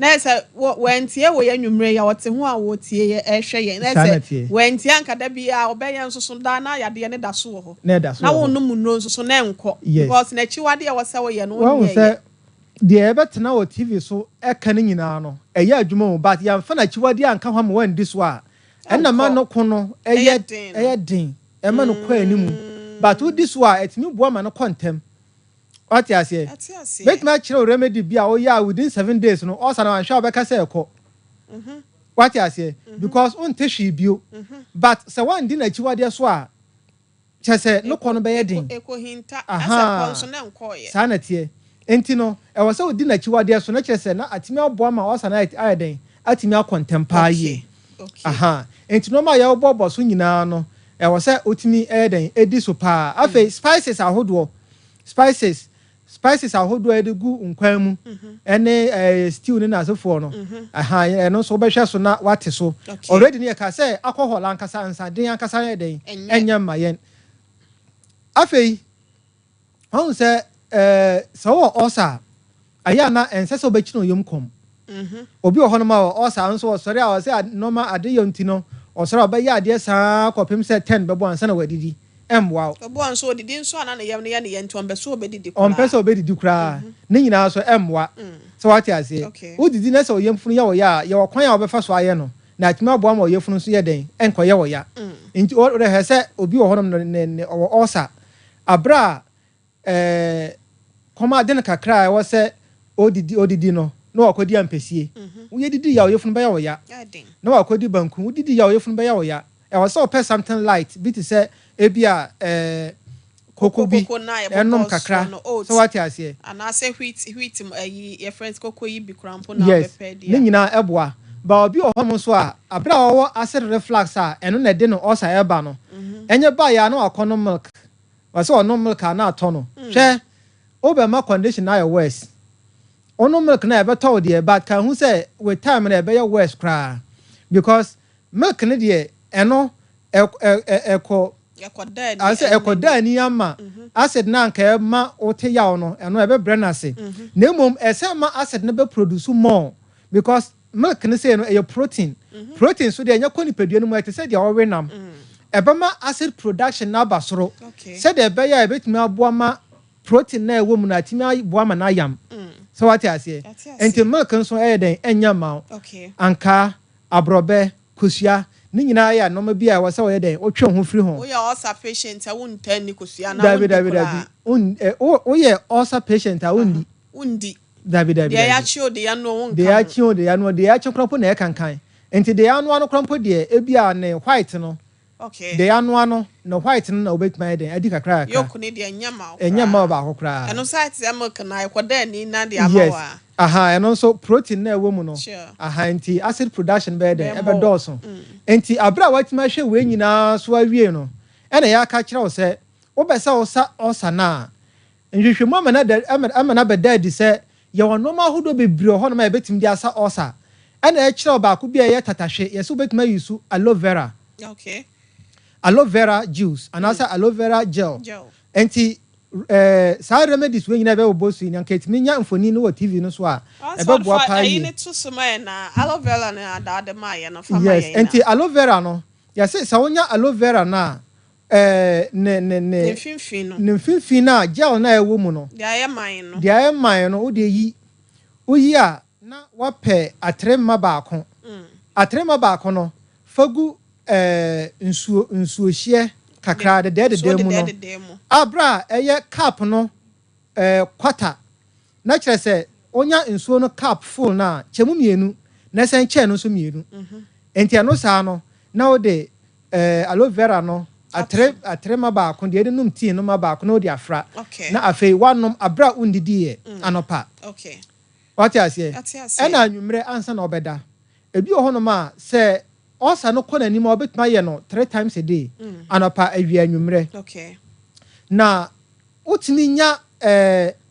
na say wentie wo yanwumre ya wote ho a wotie ye ehwe ye na say wentie ankada bia obeyen nsoso da na yade ne da so ho na wo no mu no nsoso na enko because na chiwade ya wose wo ye no wo ye de ebetena wo TV so eka ne nyina no eye adwuma wo but ya mfa na chiwade anka ho ma wan di so a enna ma no ko no eye din e ma no kwa animu but wo di so a etimi boa ma no kontem what you say make me chiro remedy bia o ya within 7 days no all sana anhwa obeka say ekọ what you say because on tehwe bio but say one di na chiwade so a chese no ko no be yedin ekohinta asa konso na enko ye sana tie enti no e wo say odi na chiwade so na chese na atimi aboa ma all sana ayeden atimi akontempa ye enti no ma ya obobo so nyina no e wo say otimi ayeden edi so pa afi spices ahodo spices ahodo edegu nkwan mu ene stew ne na asefo no eno so behwe so na wate so already ne ka say alcohol ankasa ansa den ankasa ne den enya mayen afei hon say so osa aya na ense so bechi no yom kom obi ho no ma osa nso sori a say normal ade yonti no osoro obeya ade saa kopem say 10 bebo ansa na wadidi wow obo anso odidi nso ana na yem ne ye nto ombeso obedidi kra ompeso obedidi kra ne nyina so wa so what you say odidi na so yemfunu ye wo ya ye wokwan ya obefa so aye no na atima abo ama oyefunu so ye den enko ye wo ya nti o re he obi wo honom ne osa abra koma de na kakra e wo se odidi no na wakodi ampesie wo ye didi ya oyefunu be ya wo ya na wakodi banku wo didi ya oyefunu be ya wo ya e wo se o something light bit say ebia koko bi enom kakra so what you say and I say wheat your friends koko yi bi krampo na pepe dia ne nyina eboa ba obi ohom so a abra wo acid reflux a eno na de no osa eba no enye ba ya na akono milk was ono milk na ato no hwe obema condition na your worse ono milk na ebeto de but kan hu say with time na ebe your worse kra because milk ne de eno eko ekoda ni ama acid na nka ma ote yaw no eno ebe brenase na mom ese ma acid na be produce more because milk ne say no e protein so de anya koni pedua no mu ete say de owe nam ebe ma acid production na basoro say de ebe ya ebetimi aboa ma protein na ewo mu na atimi aboa ma na yam so what you say enti milk nso e den enya ma anka abrobe kosua ni nyina ya no ma bia wo se wo ye den o twe ho firi ho wo ya ulcer patient a won tan ni kosua na wo ye ulcer patient a undi David de ya chi de ya no won de ya chi de ya no de ya chi kroppo na e kankan enti de ya no kroppo de e bia ne white no de ya no white no na obetima den adi kakra aka yok ne de nyama ba akokra eno site ya milk na ekoda ni na de amawa eno so protein na ewo mu no enti acid production be den e be dawson enti abra watima hwe we nyina so awie no ena ya ka kire wo se wo be se osa na nhwehwemu amana be dadi se ye wono ma hodo bebre ho no ma betim di asa osa ena e kire ba ko bia ye tatahwe ye so betima yusu aloe vera juice and also aloe vera gel enti sa remedies we nyina be obosu ni anka etimi nya mfoni no TV no so a e be boa pa yi ni to so mai na aloe vera na adade mai no fa mai yes enti aloe vera no ya say sa wonya aloe vera na ne finfin na gel na ewo mu no dia ye mai no wo de yi oyi a na wape atrema baako no fagu nsuo hye kakra de mu no abra eye cap no quarter na kire se onya nsuo no cap full na chemu mienu na sen che no so mienu enti ano saa no na o de aloe vera no atre ma ba ko de num tea no ma ba ko no de afra na afei wanom abra undidi ye anopa okay what you say ena anwumre ansa na obeda ebi ohono ma se osa no kọ n'anim obetuma ye no 3 times a day anopa awia anwumre okay na utimi nya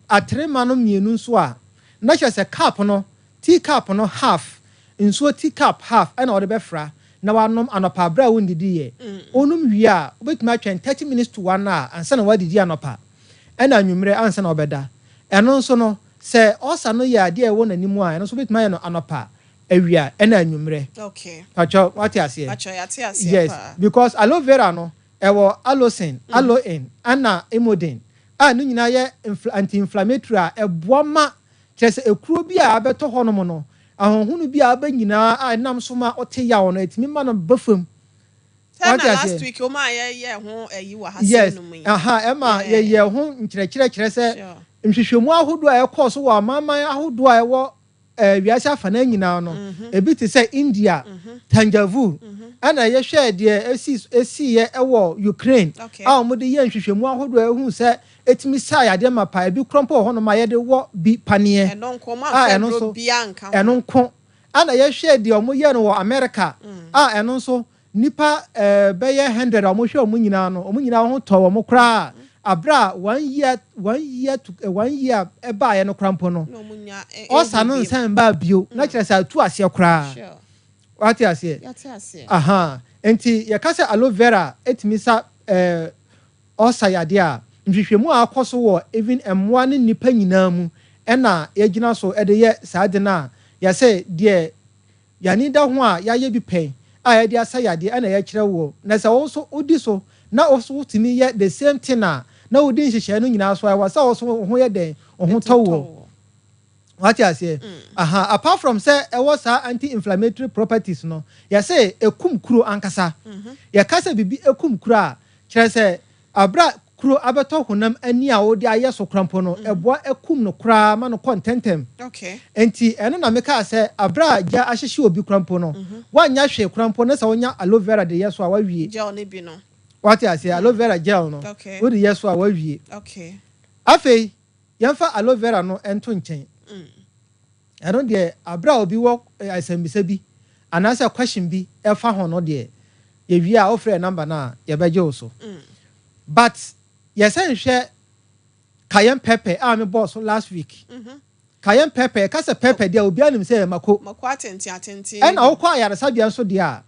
atrema no mienu nso a na hye se cup no tea cup no half nso tea cup half ena ode befra na wanom anopa abra wondidi ye onum wi a obetuma twen 30 minutes to 1 a ansa na wadidi anopa ena anwumre ansa na obeda eno nso no se osa no ye ade e wo n'anim a eno so betuma ye no anopa awia ena anwumre okay pacho what you say pacho ya te ase yes because aloe vera no ewo alosin aloin ana emodin no nyina ye anti-inflammatory a eboama kese ekuro bi a abeto hono no ahonhunu bi a abanyina nam so ma oteya no etimi ma no bafam last week o ma ye ho ayi wa hase no mu ema ye ho nkyerɛkyerɛ se nhwehwɛmu ahodo a ekɔ so wa maman ahodo a ewo wiase afa na nyina no ebi te say India Tanjavur ana ye hwɛ de esi ye ewo Ukraine a omo de ye nhwehwɛmu ahodo ehu se etimi sai ade ma pa ebi krompo ho no ma ye de wo bi panie eno nko ma fa bro bia nka eno nko ana ye hwɛ de omo ye no wo America eno nso nipa be ye 100 omo hwɛ omo nyina no omo nyina ho to omo kra abra 1 year eba ye no krampo no osa no nsan ba bio na kire sa tu ase kra what you say aha enti ye ka se aloe vera etimi sa osa yade a nhwehwemu a akoso wo even emwa ne nipa nyina mu ena ye gina so ede ye saade na ya se de ya ni da ho a ya ye bi pen a ye de asa yade ena ye kire wo na se wo so odi so na wo timi ye the same thing na odi nhihye no nyina so wa sa wo so ho ye den ho tawo what you say aha apart from say e was anti-inflammatory properties no ya say ekum kuro ankasa ya kasa bibi ekum kuro a kire say abra kuro abeto honam ani a wo de aye so krampo no eboa ekum no kura ma no contentem okay enti eno na meka say abra ja ahyehye obi krampo no wanya hwe krampo na sa wonya aloe vera de yeso a wawie gel ne bi no what you say aloe vera gel no wo de yeso a wawie okay afei yemfa aloe vera no ento nchen eno de abra obi wo asambisa bi anasa question bi e fa ho no de ye wi a ofre number na ye beje wo so but yes hwe cayenne pepper me boss last week cayenne pepper ka se pepper de obi anim say mako atenti and wo kwa yare sabia so de a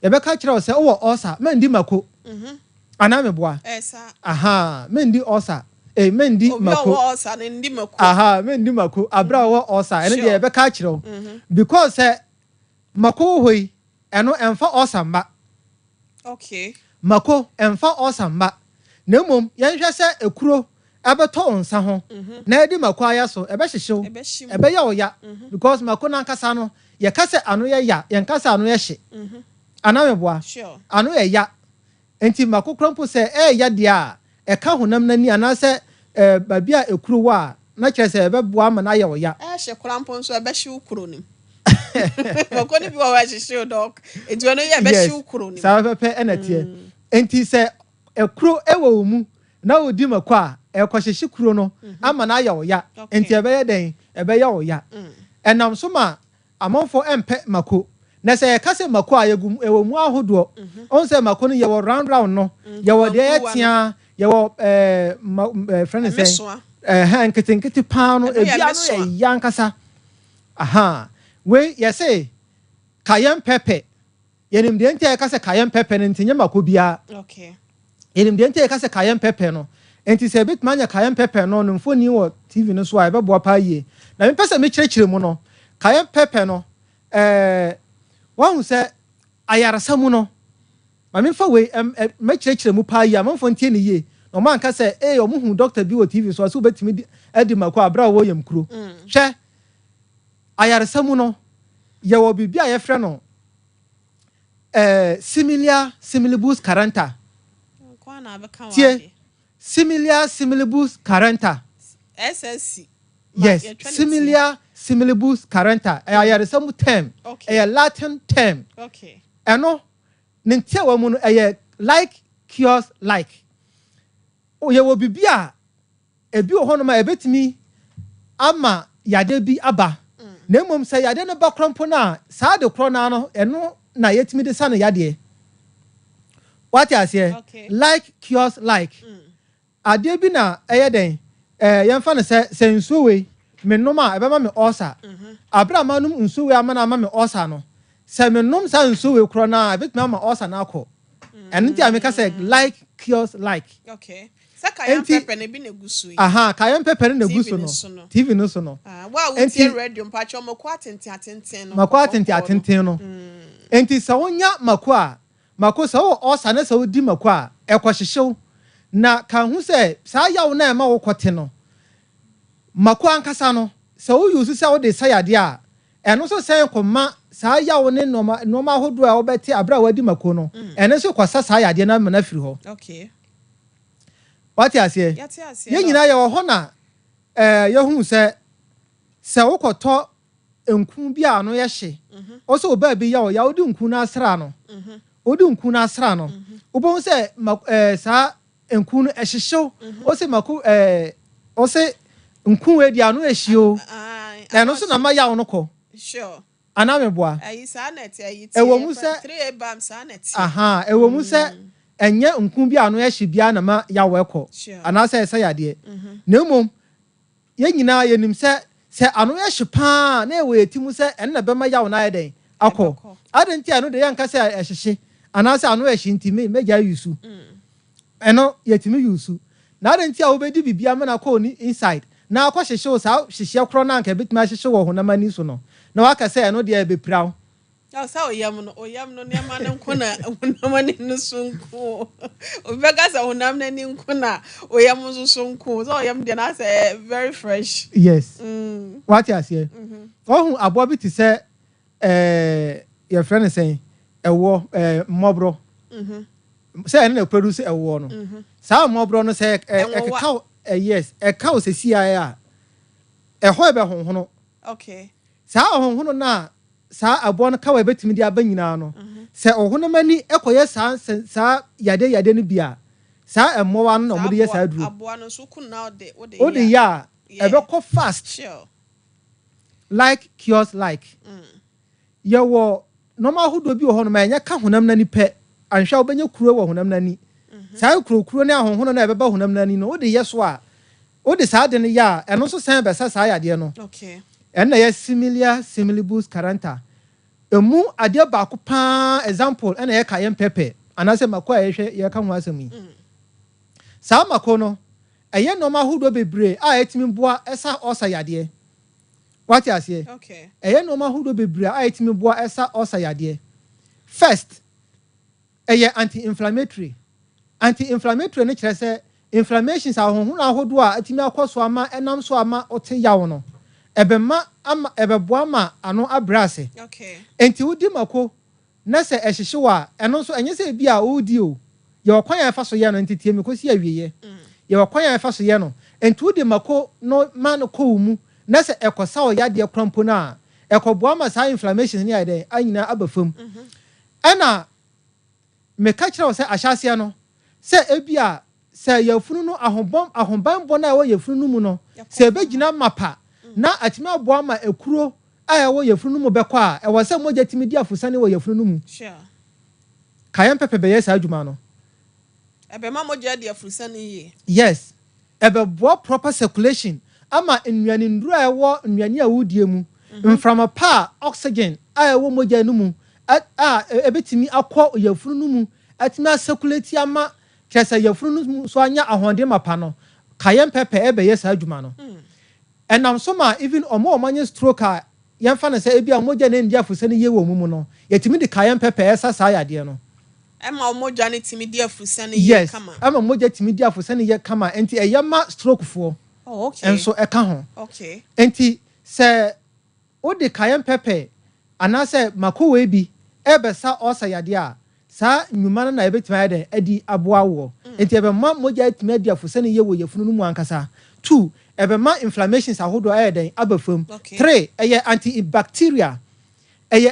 ye be ka kire wo say wo osa me ndi mako ana me boa aha me ndi osa mendi mako osa ndi mako aha mendi mako abra wo osa ene de be ka kire wo because mako hoi eno emfa osa mba okay mako emfa osa mba na mom yenhwe se ekuro abeto onsa ho na edi mako aya so ebe hyehyew ebe ya oya because mako na nkasa no ye kase ano ye ya ye nkasa ano ye hye anameboa ano ye ya enti mako krompo se ya dia e ka honam nani anase babia ekuro wa na kire se ebe boa ma na ye oya hye krompo nso ebe hye ukuro nim mako ni bi wa hye dog enti ono ye ebe hye ukuro nim sa pepe enetie enti se ekuro ewo mu na odi mako a ekohyeshi kuro no ama na ya oya enti ebe ye den ebe ya oya enam so ma amonfo empe mako na se kase mako a yegum ewo mu ahodo on se mako no ye wo round no ye wo de etia ye wo friend say nkete pa no ebia no ye yankasa aha we ye say cayenne pepper yenim de enti kase cayenne pepper no ntinye mako bia okay yenim de enti kase cayenne pepper no enti se bit manya cayenne pepper no mfoni wo tv no so a ebe boa pa ye na me pese me kyerɛkyerɛ mu no cayenne pepper no wahu se ayarasa mu no ma me fa we me kyerɛkyerɛ mu pa ye amanfo ntie ne ye no man ka se omo hu doctor bi wo tv so betimi edi mako abra wo yam kuro hwɛ ayarasa mu no ye wo bibia ye frɛ no similibus caranta tie similar similibus carenta SSC yes similar similibus carenta ayaresam term a Latin term eno nintia wa mu no like cures like ye wo bibia ebi wo hono ma ebetimi ama yade bi aba na mom say yade no ba krompo na saa de kro na no eno na yetimi de sa no yade what you say like cures like ade bi na den yemfa no say nsuo we me nom a ebe ma me osa abra ma num nsuo we ama na ma me osa no say me nom sa nsuo we kro na ebetimi ama osa na akọ eno ti ameka say like cures like Kayan pepper ne bi na gusu yi. Kayan pepper na gusu no. TV no so no. Wa utie radio mpacho mako atenten no. Mako atenten no. Enti sa wonya mako sa wo osa na sa wodi mako a ekohyehew na kan hu se sa yawo na ma wo kote no. Mako ankasa no sa wo use se wo de sayade a eno so sen koma sa yawo ne noma hodo a wo beti abra wadi mako no. Eno so kwasa sayade na na firi ho. What you say? Ye nyina ye wo ho na ye hu se wo koto enku bi a no ye hye o so ba bi ya ya odi nku na asra no odi nku na asra no wo se sa enku no ehyehyew o se mako o se nku we dia no ehio no so na ma ya no ko sure ana meboa ayi sa net ayi ti ewo mu se 3 bam sa net ewo mu se enye nku bi ano ehye bia na ma ya weko ana se yade na mom ye nyina ye nim se ano ehye pa na ewe etimu se enne be ma ya na yeden akọ adenti ano de yanka se ehyehye ana se ano ehye ntimi meja yusu eno yetimi yusu na adenti a obedi bibia me na call ni inside na akọ hyehye sa hyehye kro na anka bitima hyehye wo ho na mani so no na waka se eno de be praw sa oyam no ne ma nko na honam ne nsunku obega sa honam ne nko na oyam nsunku so oyam de na say very fresh yes what you say ohun abo bi ti say your friend say ewo mobro say na produce ewo no sa mobro no say ekeka yes eka osesi a ho ebe honhono okay sa honhono na sa abo no kawa betimi dia banyina no se ohunamani ekoye sa yade no bia sa emmowa no mo de ye sa duru abo no so kun na ode ya ebe ko fast sure like cures like ye wo normal hodo bi wo ho no ma enya ka honam nani pe anhwa obenya kuro wo honam nani sa kuro ne ahonhono na ebe ba honam nani no ode ye so a ode sa de no ya eno so san be sa yade no okay ena ye similar similibus carenta emu ade ba ko pa example ena ye kayen pepe anase mako ye hwe ye ka ho asemi sa mako no eye no ma hudo bebre a etimi boa esa osa yade what you say okay eye no ma hudo bebre a etimi boa esa osa yade first eye anti-inflammatory ne kire se inflammations a honhun ahodo a etimi akoso ama enam so ama ote yawo no ebema ama ebeboa ma ano abrase okay enti wudi mako na se ehyehyewa eno so enye se bia wudi o ye okwan ya fa so ye no entitie me kosi awieye ye okwan ya fa so ye no enti wudi mako no man ko mu na se ekosa o yade krompo na ekoboa ma sa inflammation ni ade anyina abafam ana me ka kire o se ahyase no se ebia se yafunu no ahomban na wo yafunu no mu no se begina mapa na atimi aboa ma ekuro a wo yafunu mu bekọ a e wo se moja timi di afusane wo yafunu mu sure kayan pepe be yes adwuma no ebe ma moja di afusane ye yes ebe boa proper circulation ama nnuane nduru a wo nnuane a wudie mu mframa pa oxygen a wo moja no mu ebetimi akọ yafunu mu atimi circulate ama kesa yafunu mu so anya ahonde mapa no kayan pepe ebe yes adwuma no enam so ma even omanye stroke a yemfa na say ebia moja na ndia afusane ye wo mu no yetimi de kayan pepe esa sa yade no ema moja ne timi di afusane ye kama ema moja timi di afusane ye kama enti eyama stroke fo okay enso eka ho okay enti se o de kayan pepe ana se makowe bi ebesa osa yade a sa nyuma na ebetimi ayɛ edi aboa wo enti ebema moja etimi adi afo sɛ ne ye wo yefunu no mu ankasa 2 ebema inflammations ahodo ayɛ abafam 3 ɛyɛ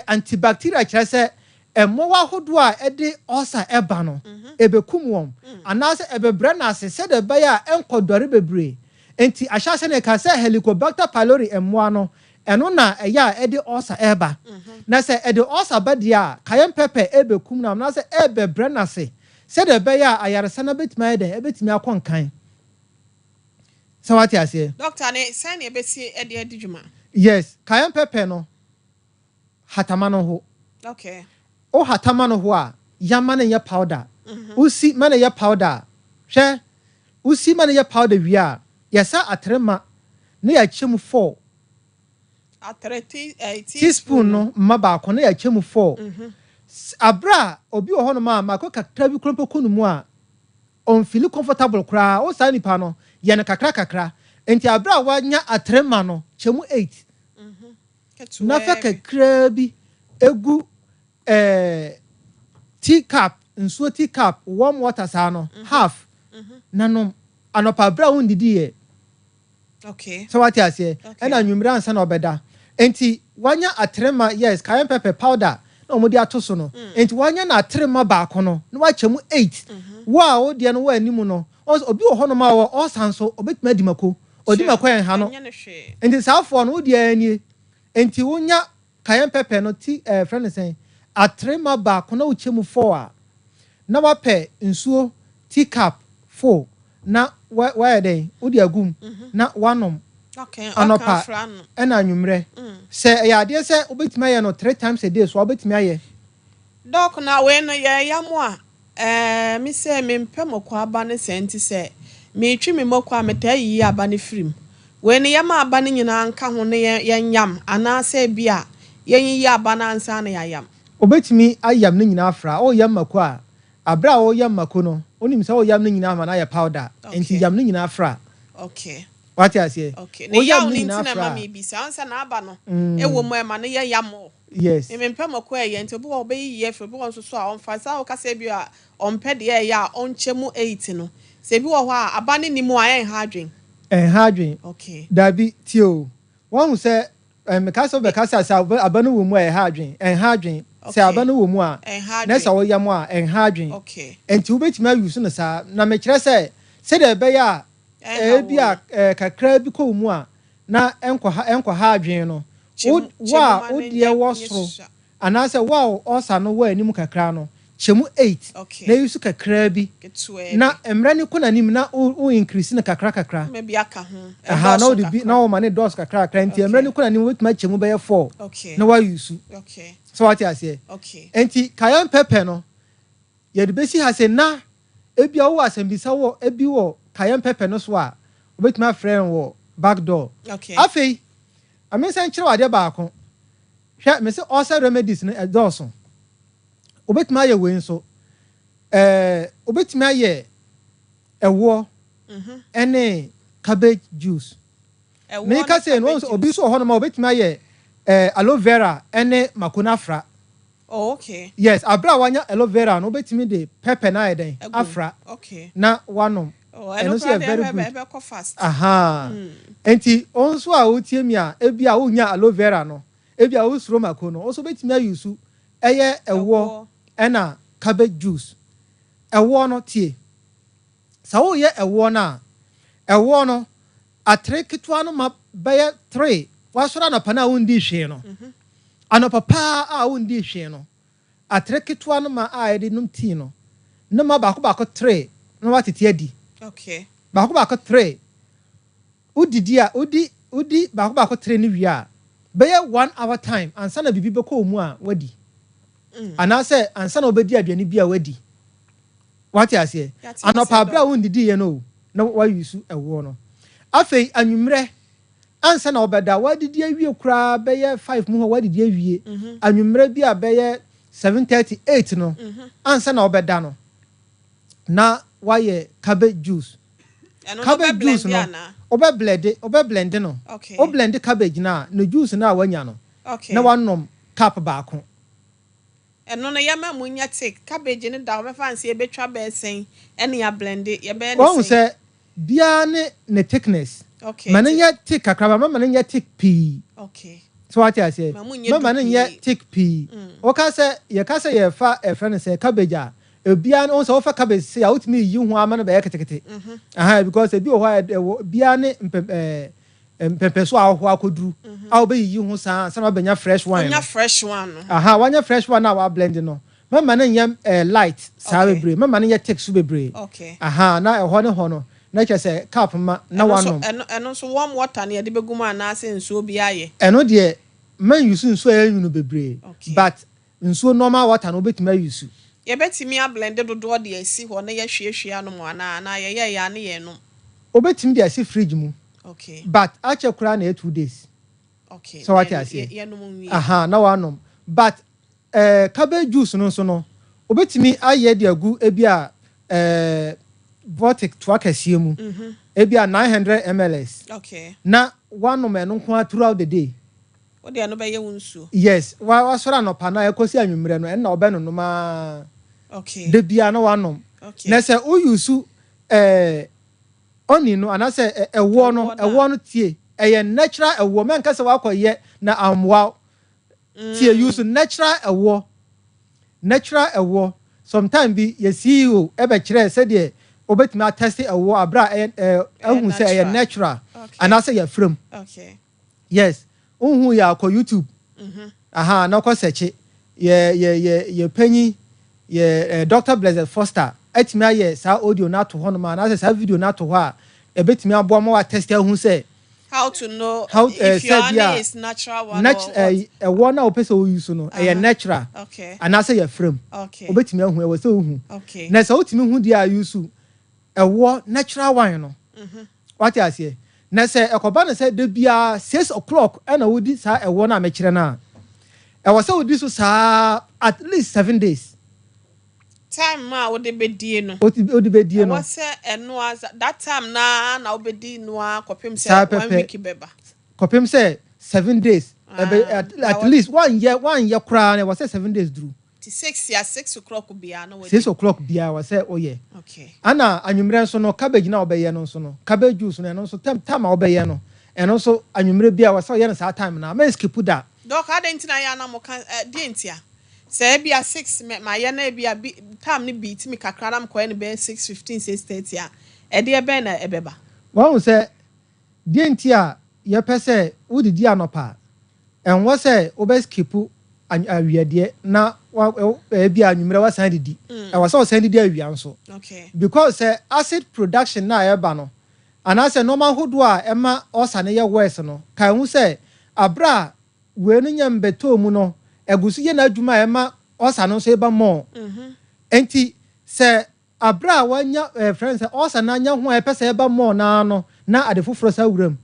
antibacteria kyerɛ sɛ ɛmmowa ahodo a ɛde ulcer ɛba no ebekum wɔn anaasɛ ebebrɛ na ase sɛ de bɛyɛ a ɛnkɔdɔre bebree enti ahyase ne ka sɛ helicobacter pylori ɛmmoa no ɛno na ɛyɛ a ɛde ulcer ɛba na sɛ ɛde ulcer ba deɛ a cayenne pepper ebekum na anaasɛ ɛbebrɛ na ase sɛ de bɛyɛ a ayaresa na betumi ayɛ ebetumi akɔ nkan sɛ wate aseɛ doctor ne sɛ ne ebesi ɛde adi dwuma yes cayenne pepper no hatama no ho okay o hatama no ho a yama ne yɛ powder usi ma ne yɛ powder hwɛ usi ma ne yɛ powder wi a yɛsa atrema ne yɛ kyem 4 teaspoon no ma ba ko ne yɛ kyem 4 abra obi wɔ hɔ no ma ko kakra bi krompo kunu mu a on feel comfortable kra o sa nipa no yɛ ne kakra enti abra wanya atrema no kyem 8 na fa kakra bi egu teacup nsuo teacup warm water saa no half nanom anopa bra wo ndidi ye okay so what you say na nwumira ansa na obeda enti wanya atrema yes cayenne pepper powder na omodi atoso no enti wanya na atrema ba ko no na wachemu 8 wa o de no wa animu no obi wo hono ma wo osanso obetuma dimako odimako en ha no enti saafo no wo de ani enti wonya cayenne pepper no ti friend say atrema ba ko na uchemu 4 a na wapɛ nsuo teacup 4 na why dey odi agum na wanom okay anopa ɛna anwumre sɛ ɛyɛ adeɛ sɛ obetumi ayɛ no 3 times a day so obetumi ayɛ doc na we no yɛ yamo a me sɛ me mpɛmɔkɔ aba ne sɛnti sɛ me twi me mɔkɔ a meta yi aba ne firim we no yama aba ne nyina nka ho ne yɛ nyam ana sɛ bia yɛyi aba na ansa na yayam obetumi ayam ne nyina afra o yam mako a abra o yam mako no onim sɛ o yam ne nyina ama na yɛ powder enti yam ne nyina afra okay what you say okay ne yam ne nyina ma me bi sa ansa na aba no ewo mo e ma ne yɛ yam yes me mpɛ mako e yɛ nti obi wo be yi efe obi wo nso so a on fa sa o ka sɛ bi a on pɛ de yɛ a on kyemu 8 no sɛ bi wo hɔ a aba ne ni mu a yɛ ha adwen okay dabi tio wɔn sɛ me ka sɛ be ka sɛ aba no wo mu a yɛ ha adwen sɛ aba no wo mu a na sɛ wo yam a ha adwen okay enti wobetumi ayusu no saa na me kyerɛ sɛ de be ya bi a kakra bi ko mu a na enkɔ ha adwen no wa wo de wo soro ana sɛ wa osa no wa anim kakra no kyemu 8 na yusu kakra bi na emra ni kona nim na o increase na kakra me bi aka ho na o de bi na o ma ne dos kakra enti emra ni kona nim wetuma kyemu be 4 na wa yusu okay so what you say okay enti cayenne pepper no ye de besi ha se na ebi wo asembisa wo ebi wo cayenne pepper no so a obetuma friend wo back door okay afei amensan kire wade ba ko hwɛ me se ulcer remedies no edoso obetuma ye we nso obetuma ye ewo ene cabbage juice me ka se no obi so ho no ma obetuma ye aloe vera ene makonafra oh okay yes abra wanya aloe vera no betimi de pepper na eden afra okay na wanom eno so very good fast aha enti onso a otie mi a ebi a wonya aloe vera no ebi a wo suro mako no onso betimi ayusu eye ewo ena cabbage juice ewo no tie sa wo ye ewo na ewo no atrekitwa no ma beye 3 wasora na pana wundi hwe no anopapa a wundi hwe no atrekitwa no ma a ede num tea no na ma bako 3 na watete adi okay bako 3 udidi a udi bako 3 ni wi a beye 1 hour time ansa na bibi beko mu a wadi ana se ansa na obedi aduane bi a wadi wati ase anopa bra wundidi ye no na wa yusu ewo no afei anwumre ansa na obeda wadidi awie kura beye 5 mu ho wadidi awie anwumre bi a beye 7:38 no ansa na obeda no na waye cabbage juice no obe blend no o blend cabbage na no juice na wanya no na wanom cup baako eno na yama munya take cabbage ne da me fancy e betwa be sen ene ya blend ye be ne Won say bia ne thickness. Okay. Mananya thick kakra ma mananya thick pee. Okay. So what I say? Mama ne thick pea. O ka say ye fa e friend say cabbage a bia no so fa cabbage say out me yi ho ama no be ketekete. Aha because e bi o ho bia ne pepper so a ho akoduru. A obe yi ho sa na benya fresh one. Wanya fresh one. Aha wanya fresh one na wa blend no. Mama ne light sa bebre. Mama ne thick so bebre. Okay. Aha na e ho ne ho no. Na che say cup ma na one. Eno so warm water na ye de begum ana se nsuo bi aye. Eno de man use nsuo ayunu bebre. But nsuo normal water no betime use. Ye betimi a blend dodo de asi ho na ye hwehwe anu mo ana na ye ya ne ye no. Obetimi de asi fridge mu. Okay. But ache kura na 2 days. Okay. So what I say? Ye no mu wi. Aha na wanom. But cabbage juice no so no. Obetimi aye de agu ebi a Vortic to akasie mu. Ebi a 900 ml. Okay. Na wanom eno nko throughout the day. What they no be ye wonsu. Yes, wa sora no pa na ekosi anwumre no en na obe no ma. Okay. De bia na wanom. Okay. Na se o use oni no ana se ewo no tie eye natural ewo men ka se wa koye na amwa tie use natural ewo sometimes bi ye see you e be kire se de obetimi attest ewo abra ehun se eye natural ana se ye from. Okay. Yes. Unhu ya ko YouTube. Aha na ko search ye panyi ye Dr. Blessed Foster atimi aye sa audio na to hono ma na sa video na to ho a ebetimi abo ma wa test ehun say how to know if your honey is natural one or one na opese o use no e natural. Okay. And I say your frame. Okay. Obetimi ehun e wo say ohun. Okay. Na sa otimi hu dia use ewo natural one no. What I say? Na say ekoba na say de bia 6 o'clock na wodi sa ewo na mekire na. E wo say wodi so sa at least 7 days. Time ma wo de bedie no. Odi bedie no. Wo say eno as that time na obedi no akopem say 1 week beba. Kopem say 7 days. At least 1 year kra na wo say 7 days through. 6 o'clock bia no. 6 o'clock bia wo say oh yeah. Okay. Ana anwumre nso no cabbage na obeye no nso no cabbage juice no eno nso time obeye no eno nso anwumre bia wo say ye no sa time na ma skip da. Doc adentina ya na mo kan dientia. Say bia 6 ma ye na bia time ni beat me kakra na mko ye be 6:15 6:30 a e de be na ebeba. Won say dientia ye pese wudidi anopa enwo say obe skip awiade na bia anwumre wa san didi e wa say san didi awia nso. Okay. Because acid production na eba no and as a normal hodo a ema osa ne ye worse no kan hu say abra we no nyam beto mu no egusu ye na adwuma ema osa no so eba mo enti say abra wanya friends osa na nya ho epese eba mo na no na ade foforo sa wuram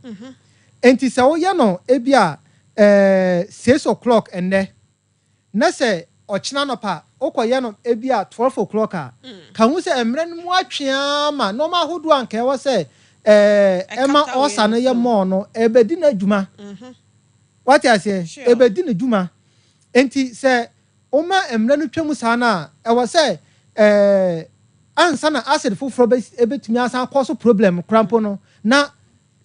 enti say wo ye no ebia 6 o'clock ende na say ochina no pa okoye no ebia 12 o'clock a kan hu say emre no mu atwea ma normal hodo anka e wo say ema osa no ye mo no ebedi na adwuma what I say ebedi na adwuma enti say oma emre no twam sa na e wo say ansa na acid foforo ebetumi asan cause problem crampo no na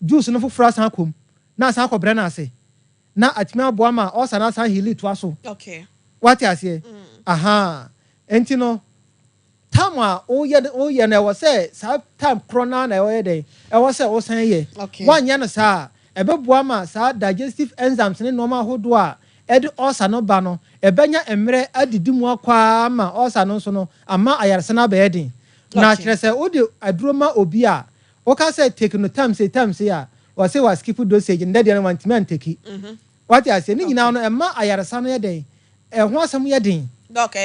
juice no foforo asan kom na asan akobra na ase na atimi aboa ma osa na asan heal to aso. Okay. What I say? Aha. Enti no time o ye na wo say sa time corona na wo ye dey e wo say o san ye wan ye no sa e be boa ma sa digestive enzymes ne normal hodo a e de osa no ba no e benya emre adidi mu akwa ma osa no so no ama ayarse na ba ye din na kire say o de aduroma obi a o ka say take no time say ya o say wa skip dosage nda de no want me anteki what I say ni nyina no e ma ayarse no ye den ho asam ye din. Doc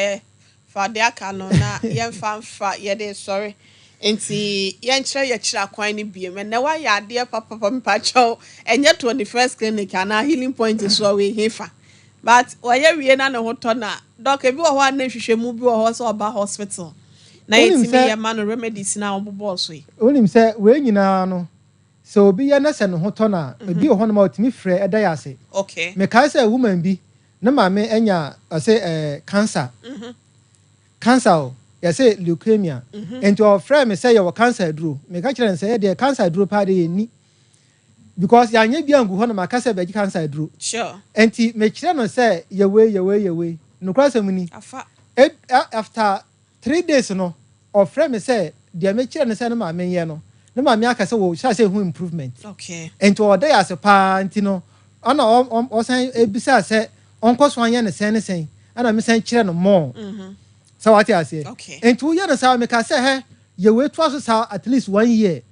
for the akano na yen fa ye dey sorry enti yen kire ye kira kwan ni biem na wa ya de papa mpacho enye 21st clinic na healing point so we hefa but oye wie na ne hoto na doc ebi wo ho na hwehwemu bi wo ho so oba hospital na yetimi ye man remedies na obobo so yi onim se we nyina no so obi ye na se ne hoto na ebi wo ho na ma otimi frɛ eda ya ase. Okay. Me kai say woman bi na maame enya say cancer cancer ya say leukemia enti o frɛ me say you cancer duro me ka kire say de cancer duro pa de ni because ya nya bia ngu ho na makasa be cancer duro sure enti me kire no say yewe no kwasa muni afa after 3 days no o frɛ me say de me kire no say na maame ye no na maame aka say wo sha say hu improvement okay enti o dey as pa enti no ana o san ebisa say onko so anya ne sen ana me san kire no more so what you say okay enti wo ye no say me ka say he yewe to so say at least 1 year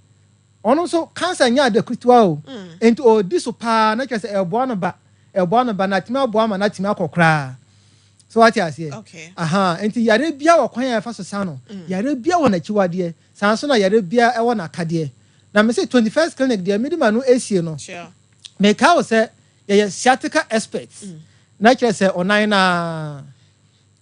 ono so cancer nya de kutwa o enti o di so pa na kese ebo no ba na tima abo ama na tima akokra so what you say okay aha enti yare bia wo kwan ya fa so sa no yare bia wo na chiwade san so na yare bia e wo na kade na me say 21st clinic de medima no esie no sure me ka wo say ye sciatica experts na kese onan na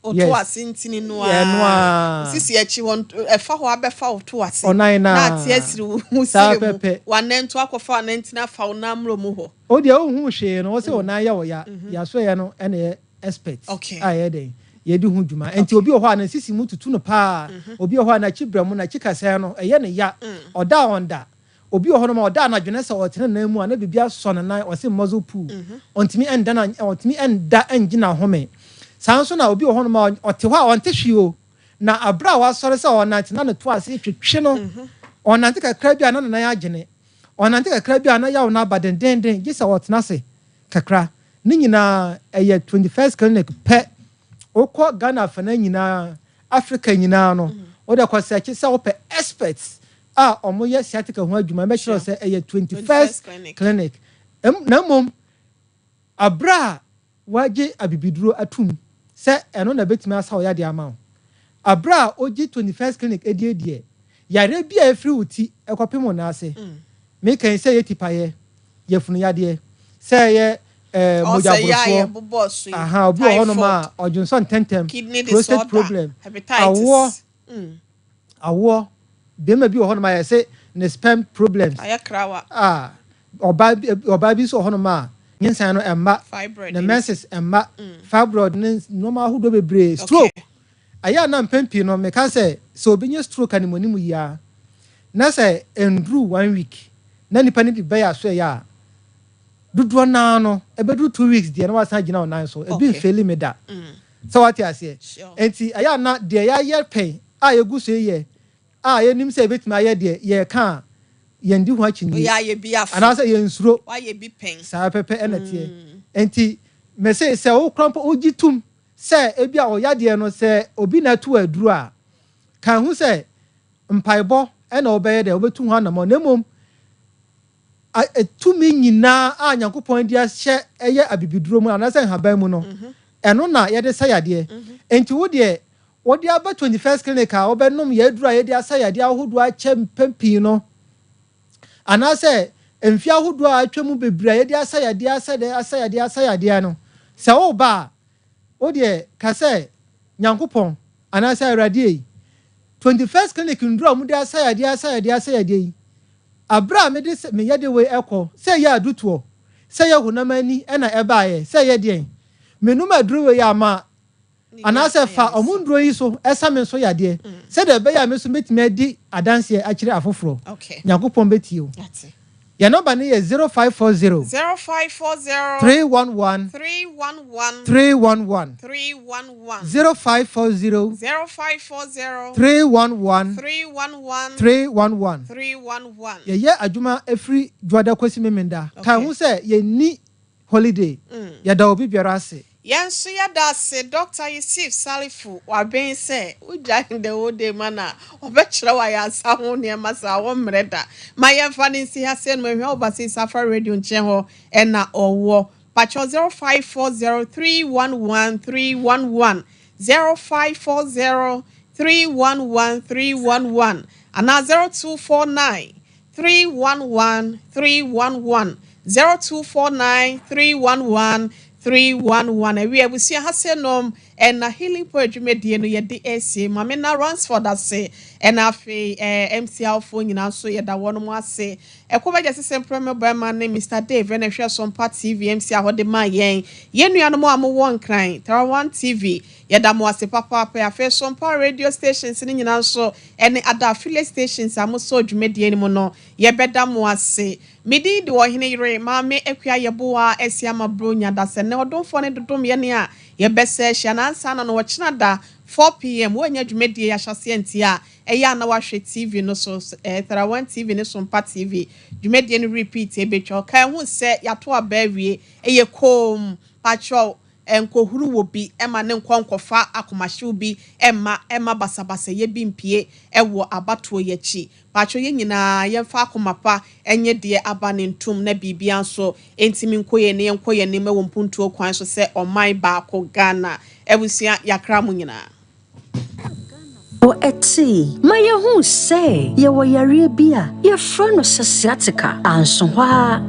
oto asintini no a sisi echi won efa ho abefa oto ase na ate asiri musire mu wanento akofa wanentina fa onamro mu ho o de o hu hwe no o se onan ya wo ya so ye no ene expert aye den ye di hu dwuma enti obi o ho ana sisi mu tutu no pa obi o ho ana chibra mu na chikasa no eye ne ya oda onda obi o ho no ma oda na dwene se o tene na mu ana bibia so na nan o se muzzle pool ontimi enda na ontimi enda engina home sanso na obi o ho no ma ote ho a onte hwi o na abra wa sore se o nante na to ase twetwe no onante kakra bia na nan agene onante kakra bia na ya wo na badenden gisa o tena se kakra ni nyina eye 21st clinic pe okọ Ghana fana nyina Africa nyina no o de kwase achi se ope experts a omoye sciatica ho adwuma me kire se eye 21st clinic na mom abra waje abibiduro atum se eno na betimi asa o ya de ama abra oji 21st clinic edie yare bia efri uti ekopem na ase me kan se yetipaye yefunu yade se ye mojabuso aha obi o hono ma ojunson tentem prostate problem hepatitis awo bema bi o hono ma ye se ne sperm problems ayakrawa oba bi so hono ma nyensan no emma ne menses emma fibroid ne normal hudo bebre stroke aya na mpempi no me ka se so obenye stroke animonimu ya na se endru 1 week na nipa ni be ya so ya dudu na no ebedu 2 weeks de na wasan gina onan so ebi feli me da so what you say enti aya na de ya ye pen a yegu so ye a ye nim se betima ye de ye ka ye ndi ho akini ya ye bi afa ana se ye nsuro wa ye bi pen sa pepe enetie enti me se o krampo ogitum se ebi a o ya de no se obi na tu aduru a kan hu se mpaibo ena obeye de obetu ho anamo na mom tumi nyina a Nyankopon dia hye eye abibiduro mu anase haban mu no eno na ye de sayade enti wo de aba 21st clinic a obenom ye duru a ye de asayade ahodo a chem pempi no anase emfi ahodo a atwemu bebira ye de asayade no se wo ba wo de ka se Nyankopon anase awrade 21st clinic nduru mu de asayade abra me de me yede we ekọ se ya adutuo se ya hunamani ena ebaaye se ye de menum aduru we ya ma anase fa omunduro yi so esa me so yade se de be ya me so metime adi adanse akire afoforo Nyankopon betio ya number ne ye 0540 311 311 0540 311 ye adwuma efri dwada kwesi memenda kan hu se ye ni holiday ya da obi biara ase Yansu ya dase Dr. Yusuf Salifu wa ben se uja de ode mana obechira wa ya sa ho ne masa wo mreda ma yemfa ne nsi ha se no hwe obasi Safa radio nche ho ena owo pacho 0540311311 0540311311 ana 0249311311 0249311311 311 we abusia hasenom na healing po adwumadie no ye de ese mame na Ransford ase na afi MCL fo nyina so ye da wono mo ase ekobaje sesem premier boy man Mr Dave na hwe Sompa TV MC ahode ma yen yenua no mo amwo nkran 1 TV ye da mo ase papa pa afi Sompa radio stations ni nyina so ene ada affiliate stations amoso adwumadie ni mo no ye beda mo ase midi de wo hene yire mame akua yeboa asiama bronya da se ne odonfo ne dodom ye ne a ye bese hia na ansa no wo kina da 4 pm wo nya dwumedie ya hyase anti a eya na wahwe TV no so 1 TV ne Sompa TV dwumedie no repeat e betwa kan hu se yato abawie eye kom patro enkohuru wo bi ema ne nkonkofa akomahye bi ema basabasa ye bi mpie ewo abato ye chi patro ye nyina ye fa akomapa enye de abanentum na bibia nso entimi nkoye ne mewo mpuntuo kwan so se oman ba ko Ghana ebusia yakra mu nyina o eti maya hu say ye wo yare bia ye fra no sciatica anso hwa